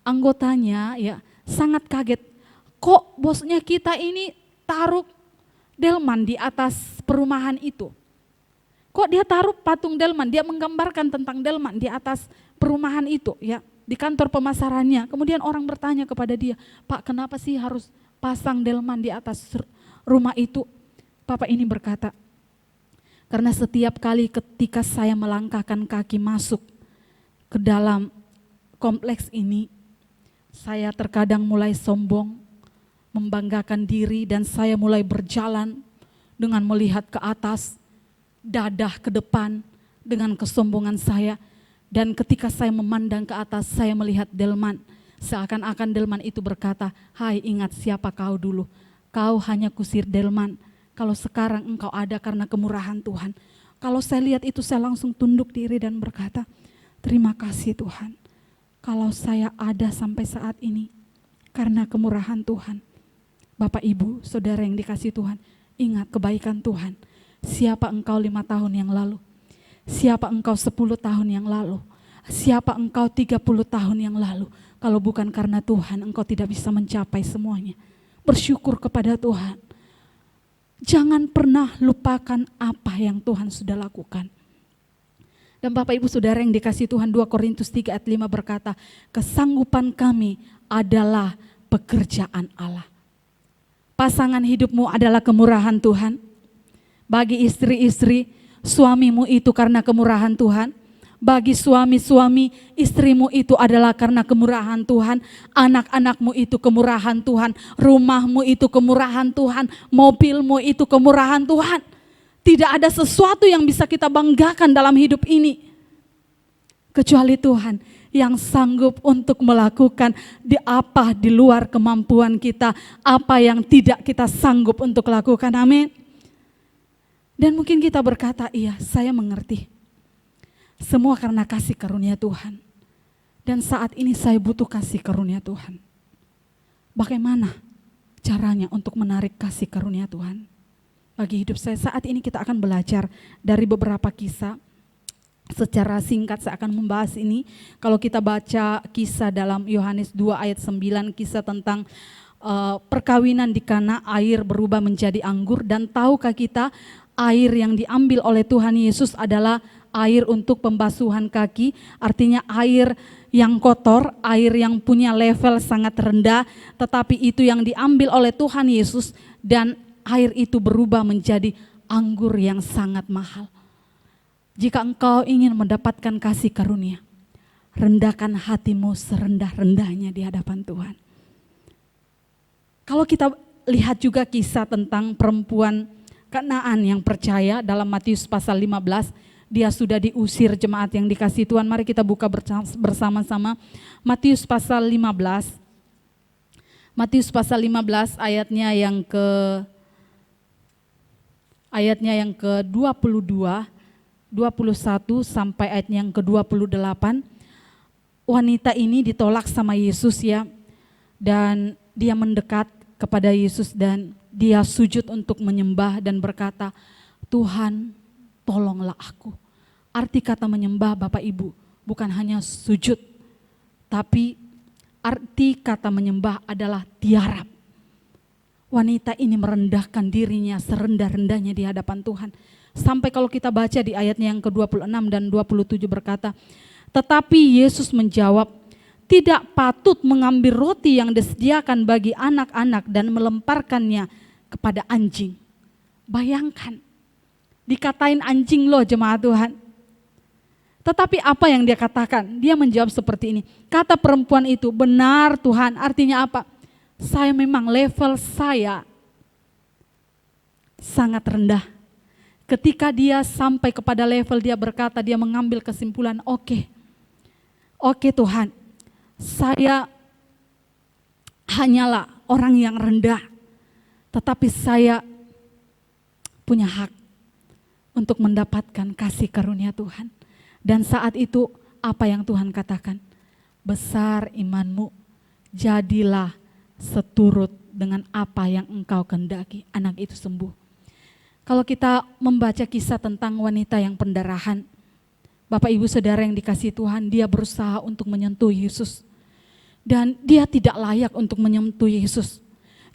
anggotanya ya sangat kaget. Kok bosnya kita ini taruh delman di atas perumahan itu? Kok dia taruh patung delman? Dia menggambarkan tentang delman di atas perumahan itu ya, di kantor pemasarannya. Kemudian orang bertanya kepada dia, "Pak, kenapa sih harus pasang delman di atas rumah itu?" Bapak ini berkata, "Karena setiap kali ketika saya melangkahkan kaki masuk ke dalam kompleks ini, saya terkadang mulai sombong, membanggakan diri, dan saya mulai berjalan dengan melihat ke atas, dadah ke depan dengan kesombongan saya. Dan ketika saya memandang ke atas, saya melihat delman. Seakan-akan delman itu berkata, 'Hai, ingat siapa kau dulu. Kau hanya kusir delman. Kalau sekarang engkau ada karena kemurahan Tuhan.' Kalau saya lihat itu, saya langsung tunduk diri dan berkata, 'Terima kasih Tuhan. Kalau saya ada sampai saat ini karena kemurahan Tuhan.'" Bapak, Ibu, Saudara yang dikasihi Tuhan, ingat kebaikan Tuhan. Siapa engkau 5 tahun yang lalu? Siapa engkau 10 tahun yang lalu? Siapa engkau 30 tahun yang lalu? Kalau bukan karena Tuhan, engkau tidak bisa mencapai semuanya. Bersyukur kepada Tuhan. Jangan pernah lupakan apa yang Tuhan sudah lakukan. Dan Bapak Ibu Saudara yang dikasihi Tuhan, 2 Korintus 3 ayat 5 berkata, "Kesanggupan kami adalah pekerjaan Allah." Pasangan hidupmu adalah kemurahan Tuhan. Bagi istri-istri, suamimu itu karena kemurahan Tuhan. Bagi suami-suami, istrimu itu adalah karena kemurahan Tuhan. Anak-anakmu itu kemurahan Tuhan. Rumahmu itu kemurahan Tuhan. Mobilmu itu kemurahan Tuhan. Tidak ada sesuatu yang bisa kita banggakan dalam hidup ini kecuali Tuhan yang sanggup untuk melakukan di luar kemampuan kita, apa yang tidak kita sanggup untuk lakukan. Amin. Dan mungkin kita berkata, "Iya, saya mengerti. Semua karena kasih karunia Tuhan. Dan saat ini saya butuh kasih karunia Tuhan." Bagaimana caranya untuk menarik kasih karunia Tuhan bagi hidup saya? Saat ini kita akan belajar dari beberapa kisah. Secara singkat saya akan membahas ini. Kalau kita baca kisah dalam Yohanes 2 ayat 9, kisah tentang perkawinan di Kana, air berubah menjadi anggur. Dan tahukah kita, air yang diambil oleh Tuhan Yesus adalah air untuk pembasuhan kaki, artinya air yang kotor, air yang punya level sangat rendah, tetapi itu yang diambil oleh Tuhan Yesus dan air itu berubah menjadi anggur yang sangat mahal. Jika engkau ingin mendapatkan kasih karunia, rendahkan hatimu serendah-rendahnya di hadapan Tuhan. Kalau kita lihat juga kisah tentang perempuan Kanaan yang percaya dalam Matius pasal 15, dia sudah diusir, jemaat yang dikasihi Tuhan. Mari kita buka bersama-sama Matius pasal 15. Matius pasal 15 ayatnya yang ke-22, 21 sampai ayatnya yang ke-28. Wanita ini ditolak sama Yesus ya, dan dia mendekat kepada Yesus dan dia sujud untuk menyembah dan berkata, "Tuhan, tolonglah aku." Arti kata menyembah Bapak Ibu bukan hanya sujud, tapi arti kata menyembah adalah tiarap. Wanita ini merendahkan dirinya serendah-rendahnya di hadapan Tuhan. Sampai kalau kita baca di ayatnya yang ke-26 dan 27 berkata, "Tetapi Yesus menjawab, 'Tidak patut mengambil roti yang disediakan bagi anak-anak dan melemparkannya kepada anjing.'" Bayangkan, dikatain anjing loh jemaat Tuhan. Tetapi apa yang dia katakan? Dia menjawab seperti ini, kata perempuan itu, "Benar Tuhan." Artinya apa? Saya memang level saya sangat rendah. Ketika dia sampai kepada level dia berkata, dia mengambil kesimpulan, oke Tuhan, saya hanyalah orang yang rendah, tetapi saya punya hak untuk mendapatkan kasih karunia Tuhan. Dan saat itu apa yang Tuhan katakan? "Besar imanmu, jadilah seturut dengan apa yang engkau kehendaki, anak itu sembuh. Kalau kita membaca kisah tentang wanita yang pendarahan, Bapak Ibu Saudara yang dikasihi Tuhan, dia berusaha untuk menyentuh Yesus. Dan dia tidak layak untuk menyentuh Yesus.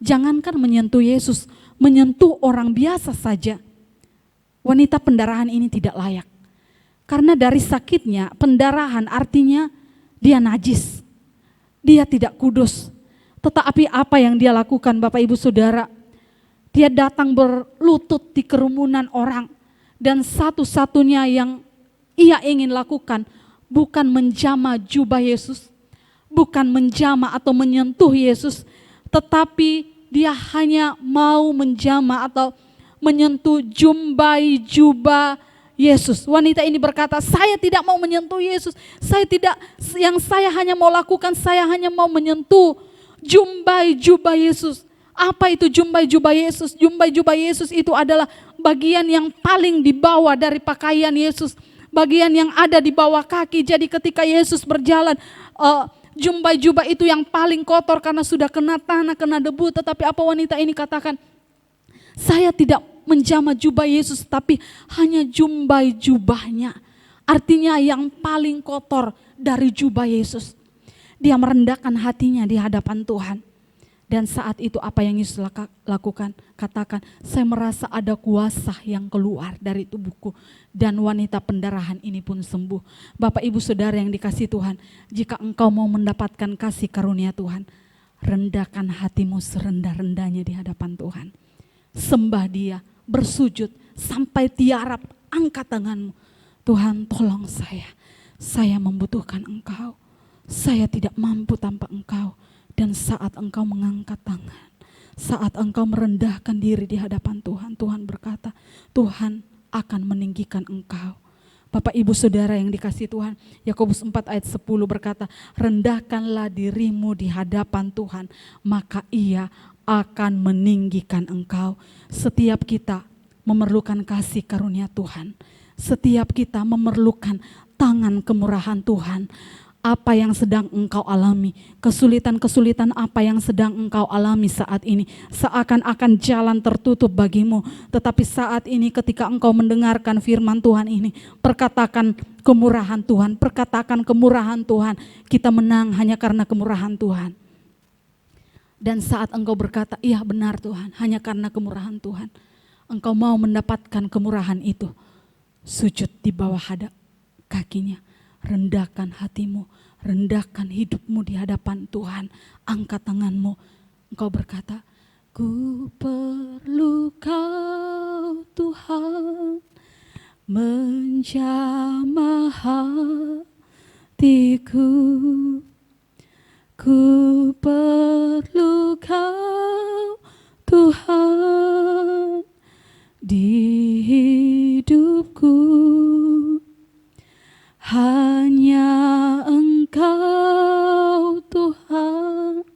Jangankan menyentuh Yesus, menyentuh orang biasa saja. Wanita pendarahan ini tidak layak. Karena dari sakitnya, pendarahan artinya dia najis. Dia tidak kudus. Tetapi apa yang dia lakukan Bapak Ibu Saudara? Dia datang berlutut di kerumunan orang. Dan satu-satunya yang ia ingin lakukan bukan menjamah jubah Yesus, bukan menjamah atau menyentuh Yesus, tetapi dia hanya mau menjamah atau menyentuh jumbai jubah Yesus. Wanita ini berkata, saya tidak mau menyentuh Yesus, yang saya hanya mau lakukan, saya hanya mau menyentuh jumbai jubah Yesus. Apa itu jumbai jubah Yesus? Jumbai jubah Yesus itu adalah bagian yang paling di bawah dari pakaian Yesus. Bagian yang ada di bawah kaki. Jadi ketika Yesus berjalan, jumbai jubah itu yang paling kotor karena sudah kena tanah, kena debu. Tetapi apa wanita ini katakan? Saya tidak menjamah jubah Yesus, tapi hanya jumbai jubahnya. Artinya yang paling kotor dari jubah Yesus. Dia merendahkan hatinya di hadapan Tuhan. Dan saat itu apa yang Yesus lakukan? Katakan, saya merasa ada kuasa yang keluar dari tubuhku. Dan wanita pendarahan ini pun sembuh. Bapak Ibu Saudara yang dikasihi Tuhan, jika engkau mau mendapatkan kasih karunia Tuhan, rendahkan hatimu serendah-rendahnya di hadapan Tuhan. Sembah Dia, bersujud sampai tiarap, angkat tanganmu. Tuhan, tolong saya membutuhkan Engkau. Saya tidak mampu tanpa Engkau. Dan saat engkau mengangkat tangan, saat engkau merendahkan diri di hadapan Tuhan, Tuhan berkata, Tuhan akan meninggikan engkau. Bapak Ibu Saudara yang dikasihi Tuhan, Yakobus 4 ayat 10 berkata, rendahkanlah dirimu di hadapan Tuhan, maka Ia akan meninggikan engkau. Setiap kita memerlukan kasih karunia Tuhan. Setiap kita memerlukan tangan kemurahan Tuhan. Apa yang sedang engkau alami, kesulitan-kesulitan apa yang sedang engkau alami saat ini, seakan-akan jalan tertutup bagimu. Tetapi saat ini ketika engkau mendengarkan firman Tuhan ini, perkatakan kemurahan Tuhan, perkatakan kemurahan Tuhan. Kita menang hanya karena kemurahan Tuhan. Dan saat engkau berkata, iya benar Tuhan, hanya karena kemurahan Tuhan, engkau mau mendapatkan kemurahan itu, sujud di bawah kakinya. Rendahkan hatimu, rendahkan hidupmu di hadapan Tuhan. Angkat tanganmu, engkau berkata, ku perlu Kau Tuhan, menjamah hatiku. Ku perlu Kau Tuhan di hidupku. Hanya Engkau Tuhan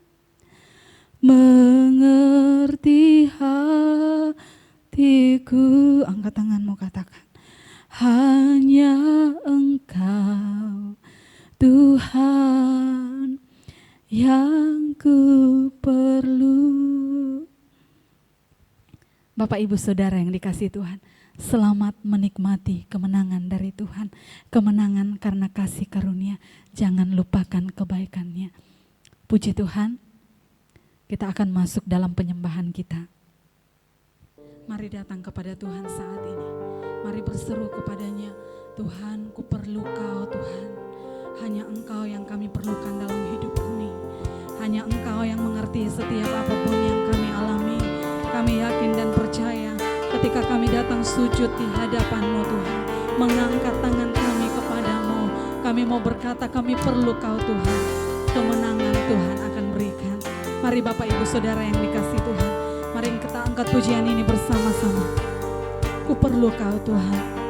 mengerti hatiku. Angkat tanganmu, katakan, hanya Engkau Tuhan yang ku perlu. Bapak Ibu Saudara yang dikasihi Tuhan, selamat menikmati kemenangan dari Tuhan. Kemenangan karena kasih karunia. Jangan lupakan kebaikannya. Puji Tuhan, kita akan masuk dalam penyembahan kita. Mari datang kepada Tuhan saat ini. Mari berseru kepadanya, Tuhan, ku perlu Kau Tuhan. Hanya Engkau yang kami perlukan dalam hidup kami. Hanya Engkau yang mengerti setiap apapun yang kami alami. Kami yakin dan percaya ketika kami datang sujud di hadapan-Mu Tuhan, mengangkat tangan kami kepadamu, kami mau berkata kami perlu Kau Tuhan. Kemenangan Tuhan akan berikan. Mari Bapak Ibu Saudara yang dikasihi Tuhan, mari kita angkat pujian ini bersama-sama. Ku perlu Kau Tuhan.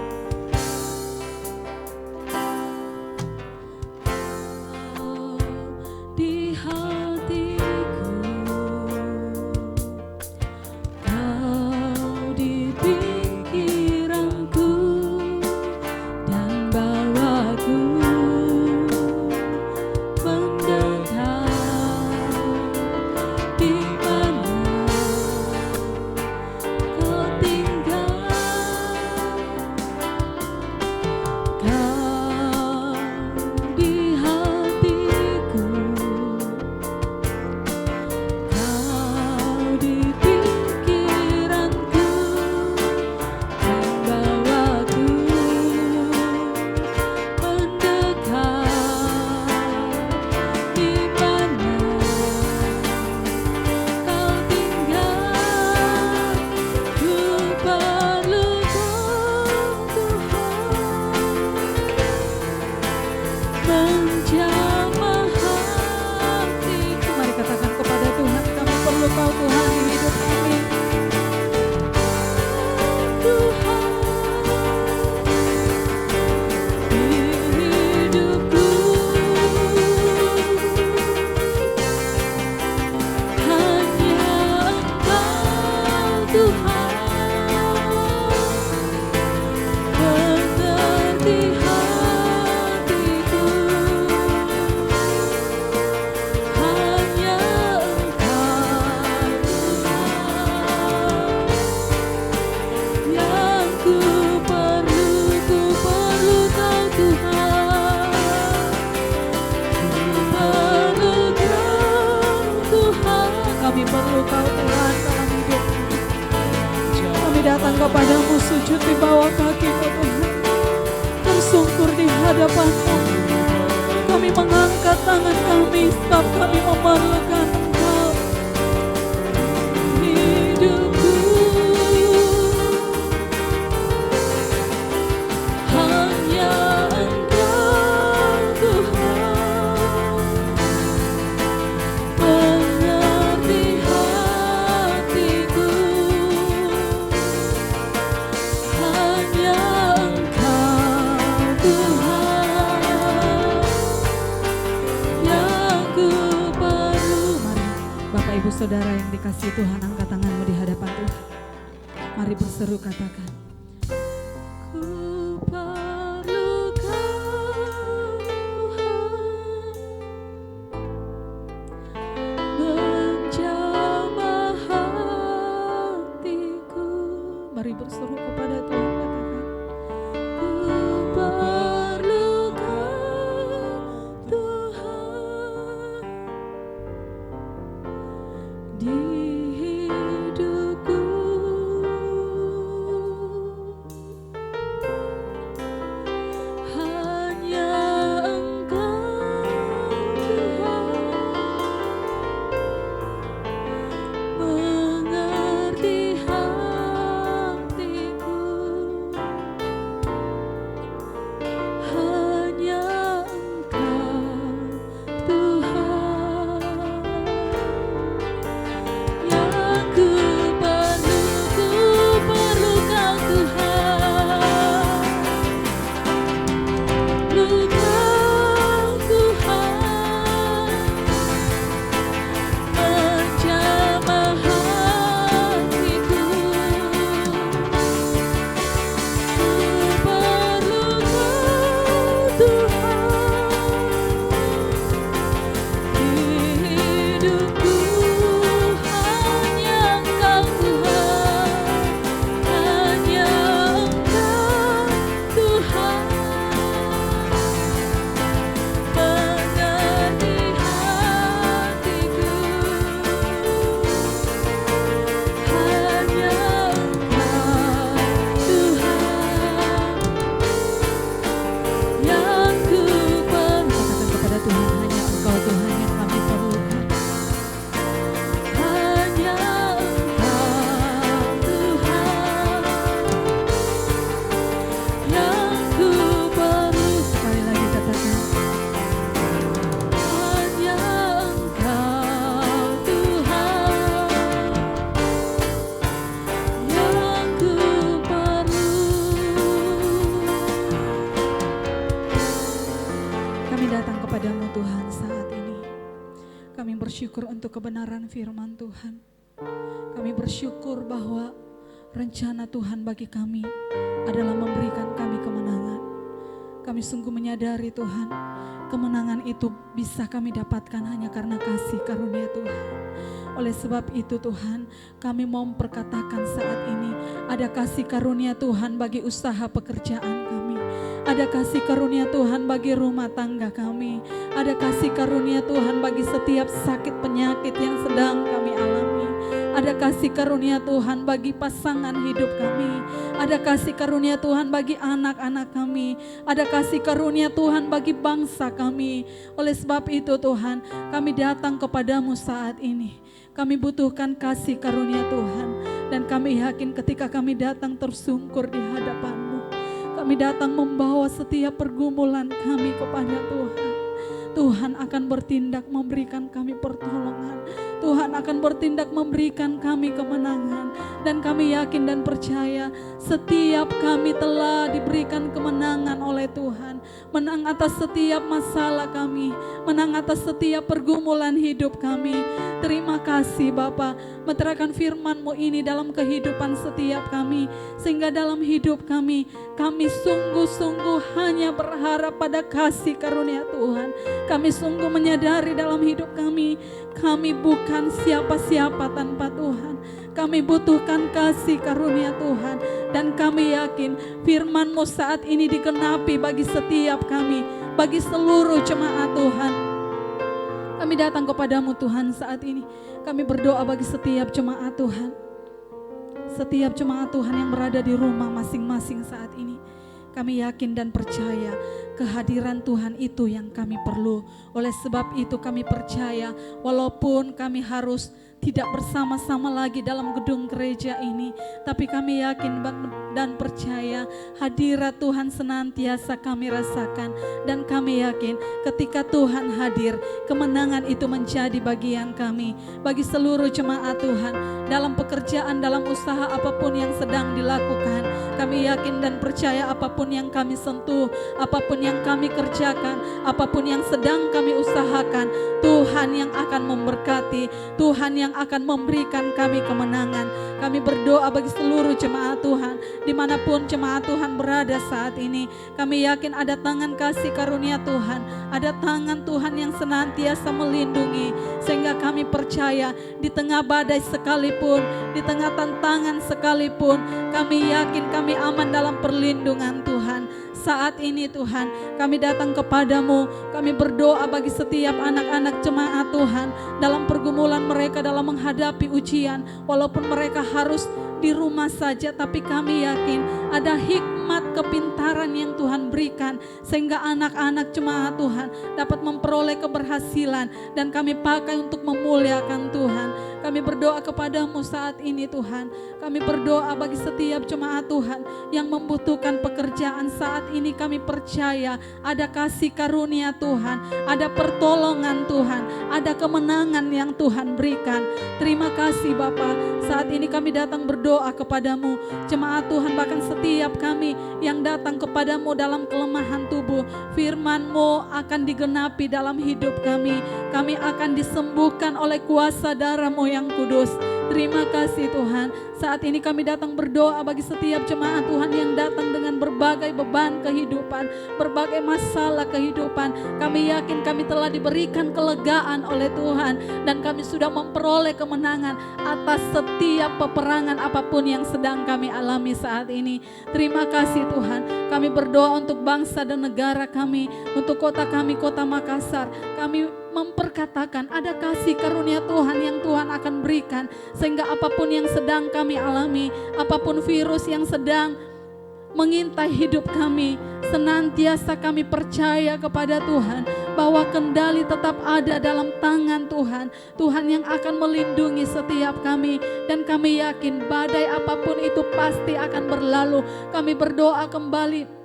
Di hatiku, Kau di pikiranku dan bawaku mendekat menjamah hatiku. Mari katakan kepada Tuhan, kami perlu Kau Tuhan di hidup kami. Tuhan di hidupku, hanya Engkau Tuhan mengerti hatiku, hanya Engkau Tuhan yang ku perlu Kau Tuhan, ku perlu Kau Tuhan, kami perlu Kau Tuhan dalam hidup kami. Kami datang kepadamu sujud di bawah kaki-Mu Tuhan, tersungkur di hadapan-Mu. Kami mengangkat tangan kami sebab kami memerlukan Engkau. Hidupku hanya Engkau Tuhan mengerti hatiku, hanya Engkau Tuhan yang ku perlu. Mari Bapak Ibu Saudara yang dikasihi Tuhan, angkat tanganmu di hadapan Tuhan. Mari berseru katakan, ku perlu Kau Tuhan menjamah hatiku. Mari berseru kepada Tuhan, katakan, ku perlu Kau Tuhan di hidupku, hanya Engkau Tuhan mengerti hatiku, hanya Engkau Tuhan yang ku perlu Kau Tuhan, perlu Kau Tuhan menjamah hatiku, ku perlu Kau Tuhan di hidupku, hanya Engkau Tuhan, hanya Engkau Tuhan mengerti hatiku, hanya Engkau Tuhan yang ku perlu. Katakan kepada Tuhan, hanya Engkau Tuhan yang kami perlukan, hanya Engkau Tuhan yang ku perlu. Sekali lagi katakan, hanya Engkau Tuhan yang ku perlu. Kami datang kepadamu Tuhan saat ini. Kami bersyukur untuk kebenaran firman Tuhan. Kami bersyukur bahwa rencana Tuhan bagi kami adalah memberikan kami kemenangan. Kami sungguh menyadari Tuhan, kemenangan itu bisa kami dapatkan hanya karena kasih karunia Tuhan. Oleh sebab itu Tuhan, kami mau memperkatakan saat ini, ada kasih karunia Tuhan bagi usaha pekerjaan kami. Ada kasih karunia Tuhan bagi rumah tangga kami. Ada kasih karunia Tuhan bagi setiap sakit penyakit yang sedang kami alami. Ada kasih karunia Tuhan bagi pasangan hidup kami. Ada kasih karunia Tuhan bagi anak-anak kami. Ada kasih karunia Tuhan bagi bangsa kami. Oleh sebab itu Tuhan, kami datang kepadamu saat ini. Kami butuhkan kasih karunia Tuhan. Dan kami yakin ketika kami datang tersungkur di hadapan-Mu, Kami datang membawa setiap pergumulan kami kepada Tuhan. Tuhan akan bertindak memberikan kami pertolongan. Tuhan akan bertindak memberikan kami kemenangan. Dan kami yakin dan percaya setiap kami telah diberikan kemenangan oleh Tuhan. Menang atas setiap masalah kami, menang atas setiap pergumulan hidup kami. Terima kasih Bapa, meterangkan firman-Mu ini dalam kehidupan setiap kami. Sehingga dalam hidup kami sungguh-sungguh hanya berharap pada kasih karunia Tuhan. Kami sungguh menyadari dalam hidup kami bukan siapa-siapa tanpa Tuhan. Kami butuhkan kasih karunia Tuhan. Dan kami yakin firman-Mu saat ini digenapi bagi setiap kami, bagi seluruh jemaat Tuhan. Kami datang kepadamu Tuhan saat ini. Kami berdoa bagi setiap jemaat Tuhan. Setiap jemaat Tuhan yang berada di rumah masing-masing saat ini. Kami yakin dan percaya kehadiran Tuhan itu yang kami perlu. Oleh sebab itu kami percaya walaupun kami harus tidak bersama-sama lagi dalam gedung gereja ini, tapi kami yakin dan percaya hadirat Tuhan senantiasa kami rasakan. Dan kami yakin ketika Tuhan hadir, kemenangan itu menjadi bagian kami. Bagi seluruh jemaat Tuhan, dalam pekerjaan, dalam usaha apapun yang sedang dilakukan, kami yakin dan percaya apapun yang kami sentuh, apapun yang kami kerjakan, apapun yang sedang kami usahakan, Tuhan yang akan memberkati, Tuhan yang akan memberikan kami kemenangan. Kami berdoa bagi seluruh jemaat Tuhan, dimanapun jemaat Tuhan berada saat ini. Kami yakin ada tangan kasih karunia Tuhan, ada tangan Tuhan yang senantiasa melindungi. Sehingga kami percaya di tengah badai sekalipun, di tengah tantangan sekalipun, kami yakin kami aman dalam perlindungan Tuhan. Saat ini Tuhan, kami datang kepadamu, kami berdoa bagi setiap anak-anak jemaat Tuhan dalam pergumulan mereka dalam menghadapi ujian, walaupun mereka harus di rumah saja, tapi kami yakin ada hikmat kepintaran yang Tuhan berikan sehingga anak-anak jemaat Tuhan dapat memperoleh keberhasilan dan kami pakai untuk memuliakan Tuhan. Kami berdoa kepadamu saat ini Tuhan. Kami berdoa bagi setiap jemaat Tuhan yang membutuhkan pekerjaan saat ini. Kami percaya ada kasih karunia Tuhan, ada pertolongan Tuhan, ada kemenangan yang Tuhan berikan. Terima kasih Bapa. Saat ini kami datang berdoa kepadamu, jemaat Tuhan, bahkan setiap kami yang datang kepadamu dalam kelemahan tubuh, firman-Mu akan digenapi dalam hidup kami. Kami akan disembuhkan oleh kuasa darah-Mu yang kudus. Terima kasih Tuhan. Saat ini kami datang berdoa bagi setiap jemaat Tuhan yang datang dengan berbagai beban kehidupan, berbagai masalah kehidupan. Kami yakin kami telah diberikan kelegaan oleh Tuhan dan kami sudah memperoleh kemenangan atas setiap peperangan apapun yang sedang kami alami saat ini. Terima kasih Tuhan. Kami berdoa untuk bangsa dan negara kami, untuk kota kami, kota Makassar. Kami memperkatakan ada kasih karunia Tuhan yang Tuhan akan berikan sehingga apapun yang sedang kami alami, apapun virus yang sedang mengintai hidup kami, senantiasa kami percaya kepada Tuhan bahwa kendali tetap ada dalam tangan Tuhan. Tuhan yang akan melindungi setiap kami dan kami yakin badai apapun itu pasti akan berlalu. Kami berdoa kembali,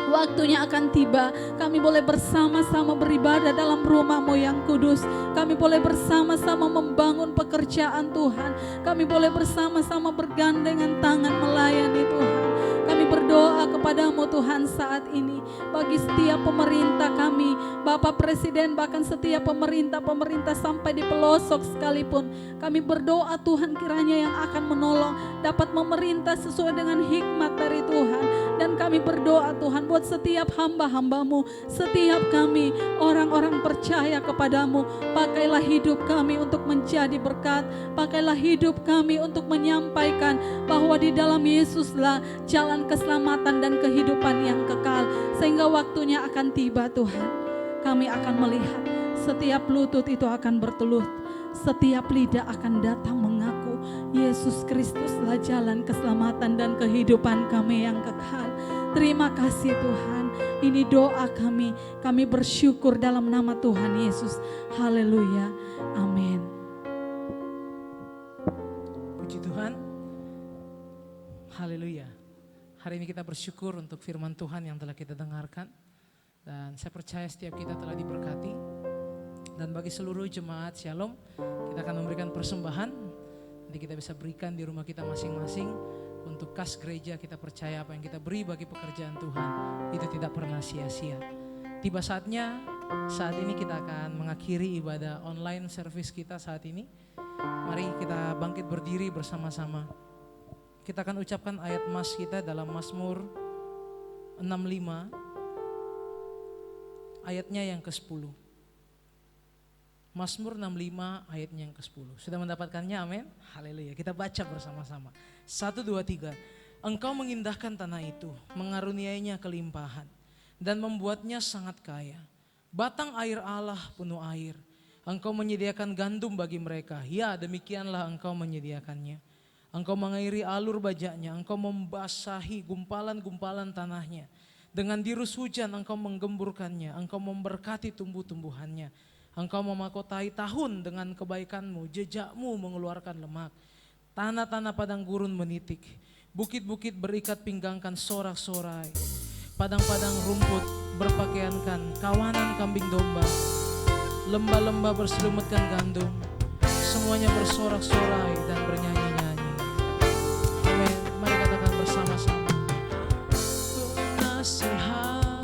waktunya akan tiba, kami boleh bersama-sama beribadah dalam rumah-Mu yang kudus. Kami boleh bersama-sama membangun pekerjaan Tuhan. Kami boleh bersama-sama bergandengan tangan melayani Tuhan. Kami berdoa kepadamu Tuhan saat ini bagi setiap pemerintah kami, Bapak Presiden, bahkan setiap pemerintah sampai di pelosok sekalipun. Kami berdoa Tuhan kiranya yang akan menolong dapat memerintah sesuai dengan hikmat dari Tuhan. Dan kami berdoa Tuhan buat setiap hamba-hamba-Mu, setiap kami orang-orang percaya kepadamu. Pakailah hidup kami untuk menjadi berkat. Pakailah hidup kami untuk menyampaikan bahwa di dalam Yesuslah jalan keselamatan dan kehidupan yang kekal. Sehingga waktunya akan tiba Tuhan, kami akan melihat setiap lutut itu akan bertelut, setiap lidah akan datang mengaku Yesus Kristuslah jalan keselamatan dan kehidupan kami yang kekal. Terima kasih Tuhan. Ini doa kami. Kami bersyukur dalam nama Tuhan Yesus. Haleluya. Amin. Puji Tuhan. Haleluya. Hari ini kita bersyukur untuk firman Tuhan yang telah kita dengarkan. Dan saya percaya setiap kita telah diberkati. Dan bagi seluruh jemaat Shalom, kita akan memberikan persembahan. Nanti kita bisa berikan di rumah kita masing-masing. Untuk kas gereja, kita percaya apa yang kita beri bagi pekerjaan Tuhan itu tidak pernah sia-sia. Tiba saatnya, saat ini kita akan mengakhiri ibadah online service kita saat ini. Mari kita bangkit berdiri bersama-sama. Kita akan ucapkan ayat mas kita dalam Mazmur 65, ayatnya yang ke-10. Mazmur 65 ayatnya yang ke-10. Sudah mendapatkannya, amin? Haleluya. Kita baca bersama-sama. 1, 2, 3. Engkau mengindahkan tanah itu, mengaruniainya kelimpahan, dan membuatnya sangat kaya. Batang air Allah penuh air. Engkau menyediakan gandum bagi mereka. Ya, demikianlah engkau menyediakannya. Engkau mengairi alur bajaknya, engkau membasahi gumpalan-gumpalan tanahnya. Dengan dirus hujan engkau menggemburkannya, engkau memberkati tumbuh-tumbuhannya. Engkau memakotai tahun dengan kebaikanmu, jejakmu mengeluarkan lemak. Tanah-tanah padang gurun menitik, bukit-bukit berikat pinggangkan sorak-sorai. Padang-padang rumput berpakaiankan kawanan kambing domba. Lembah-lembah berselumutkan gandum, semuanya bersorak-sorai dan bernyanyi-nyanyi. Amin. Mari katakan bersama-sama. Penasihat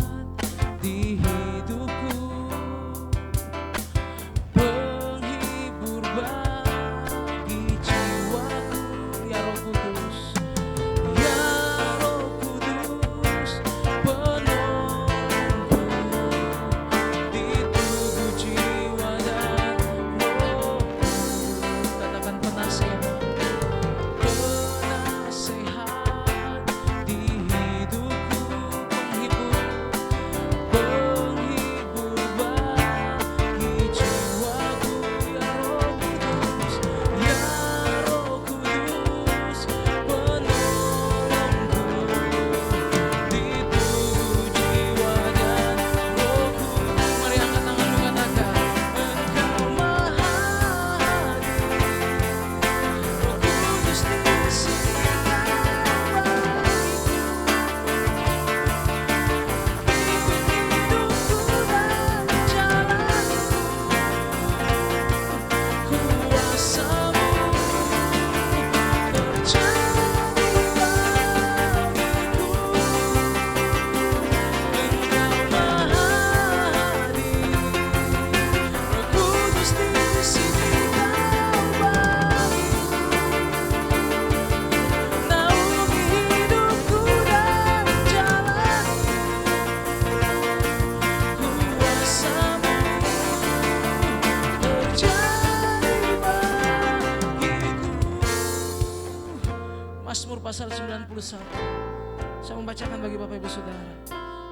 di hidupku, penghibur bagi jiwaku, ya Roh Kudus, ya Roh Kudus, penolongku di tubuh jiwa dan rohku. Katakan penasehat di hidupku, penghibur bagi jiwaku, ya Roh Kudus, ya Roh Kudus, penolongku di tubuh jiwa dan rohku. Mari angkat tanganmu, katakan, Engkau Maha Hadir, Roh Kudus di sini bagiku. Ikut hidupku dan jalani kuasa-Mu, terjadi bagiku. Engkau Maha Hadir, Roh Kudus di sini Kau bagiku. Naungi hidupku dan jalani kuasa-Mu, terjadi bagiku. Mazmur pasal 91. Saya membacakan bagi Bapak Ibu Saudara.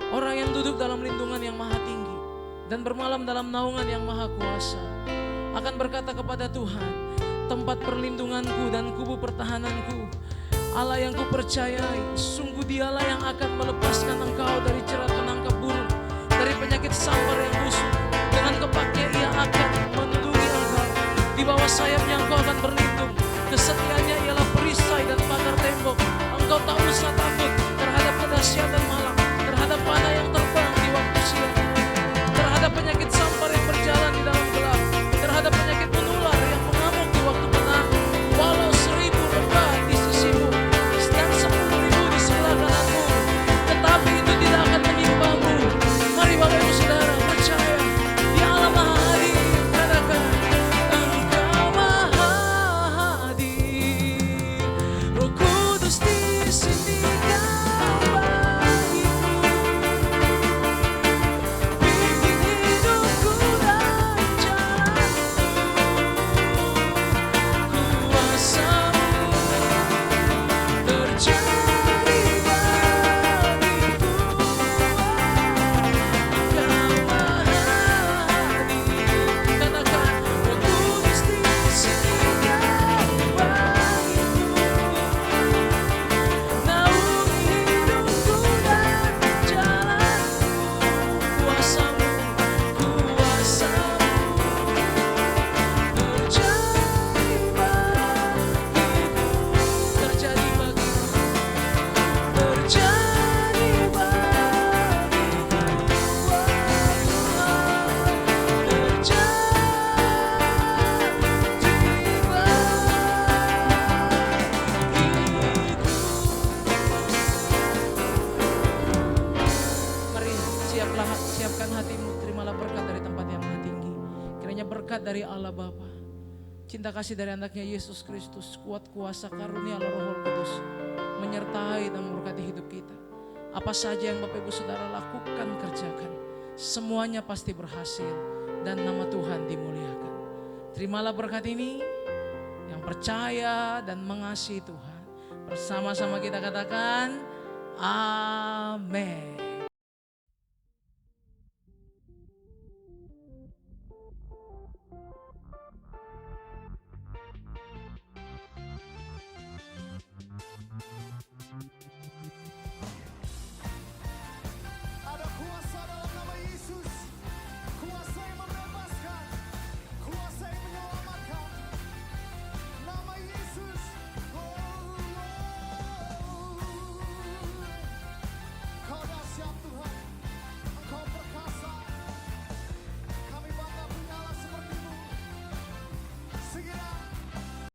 Orang yang duduk dalam lindungan yang maha tinggi dan bermalam dalam naungan yang maha kuasa akan berkata kepada Tuhan, tempat perlindunganku dan kubu pertahananku, Allah yang kupercayai, sungguh Dialah yang akan melepaskan engkau dari jerat penangkap burung, dari penyakit sampar yang busuk. Dengan kepaknya Ia akan melindungi engkau, di bawah sayapnya engkau akan berlindung. Kesetiaannya ialah perisai dan pagar tembok. Engkau tak usah takut terhadap kedahsyatan malam, terhadap panah yang terbang di waktu siang, terhadap penyakit sampar yang berjalan di dalam gelap, terhadap penyakit menular yang mengamuk di waktu petang. Walau 1000 lembah di sisimu dan 10.000 di sebelah kananmu, tetapi itu tidak akan menimpamu. Mari Bapak Ibu Saudara percaya, Dia Allah Maha Hadir. Katakan, Engkau Maha Hadir, Roh Kudus di sini Kau bagiku. siapkan hatimu, terimalah berkat dari tempat yang maha tinggi. Kiranya berkat dari Allah Bapa, cinta kasih dari anaknya Yesus Kristus, kuat kuasa karunia Allah Roh Kudus menyertai dan memberkati hidup kita. Apa saja yang Bapak Ibu Saudara lakukan, kerjakan, semuanya pasti berhasil dan nama Tuhan dimuliakan. Terimalah berkat ini yang percaya dan mengasihi Tuhan. Bersama-sama kita katakan amin.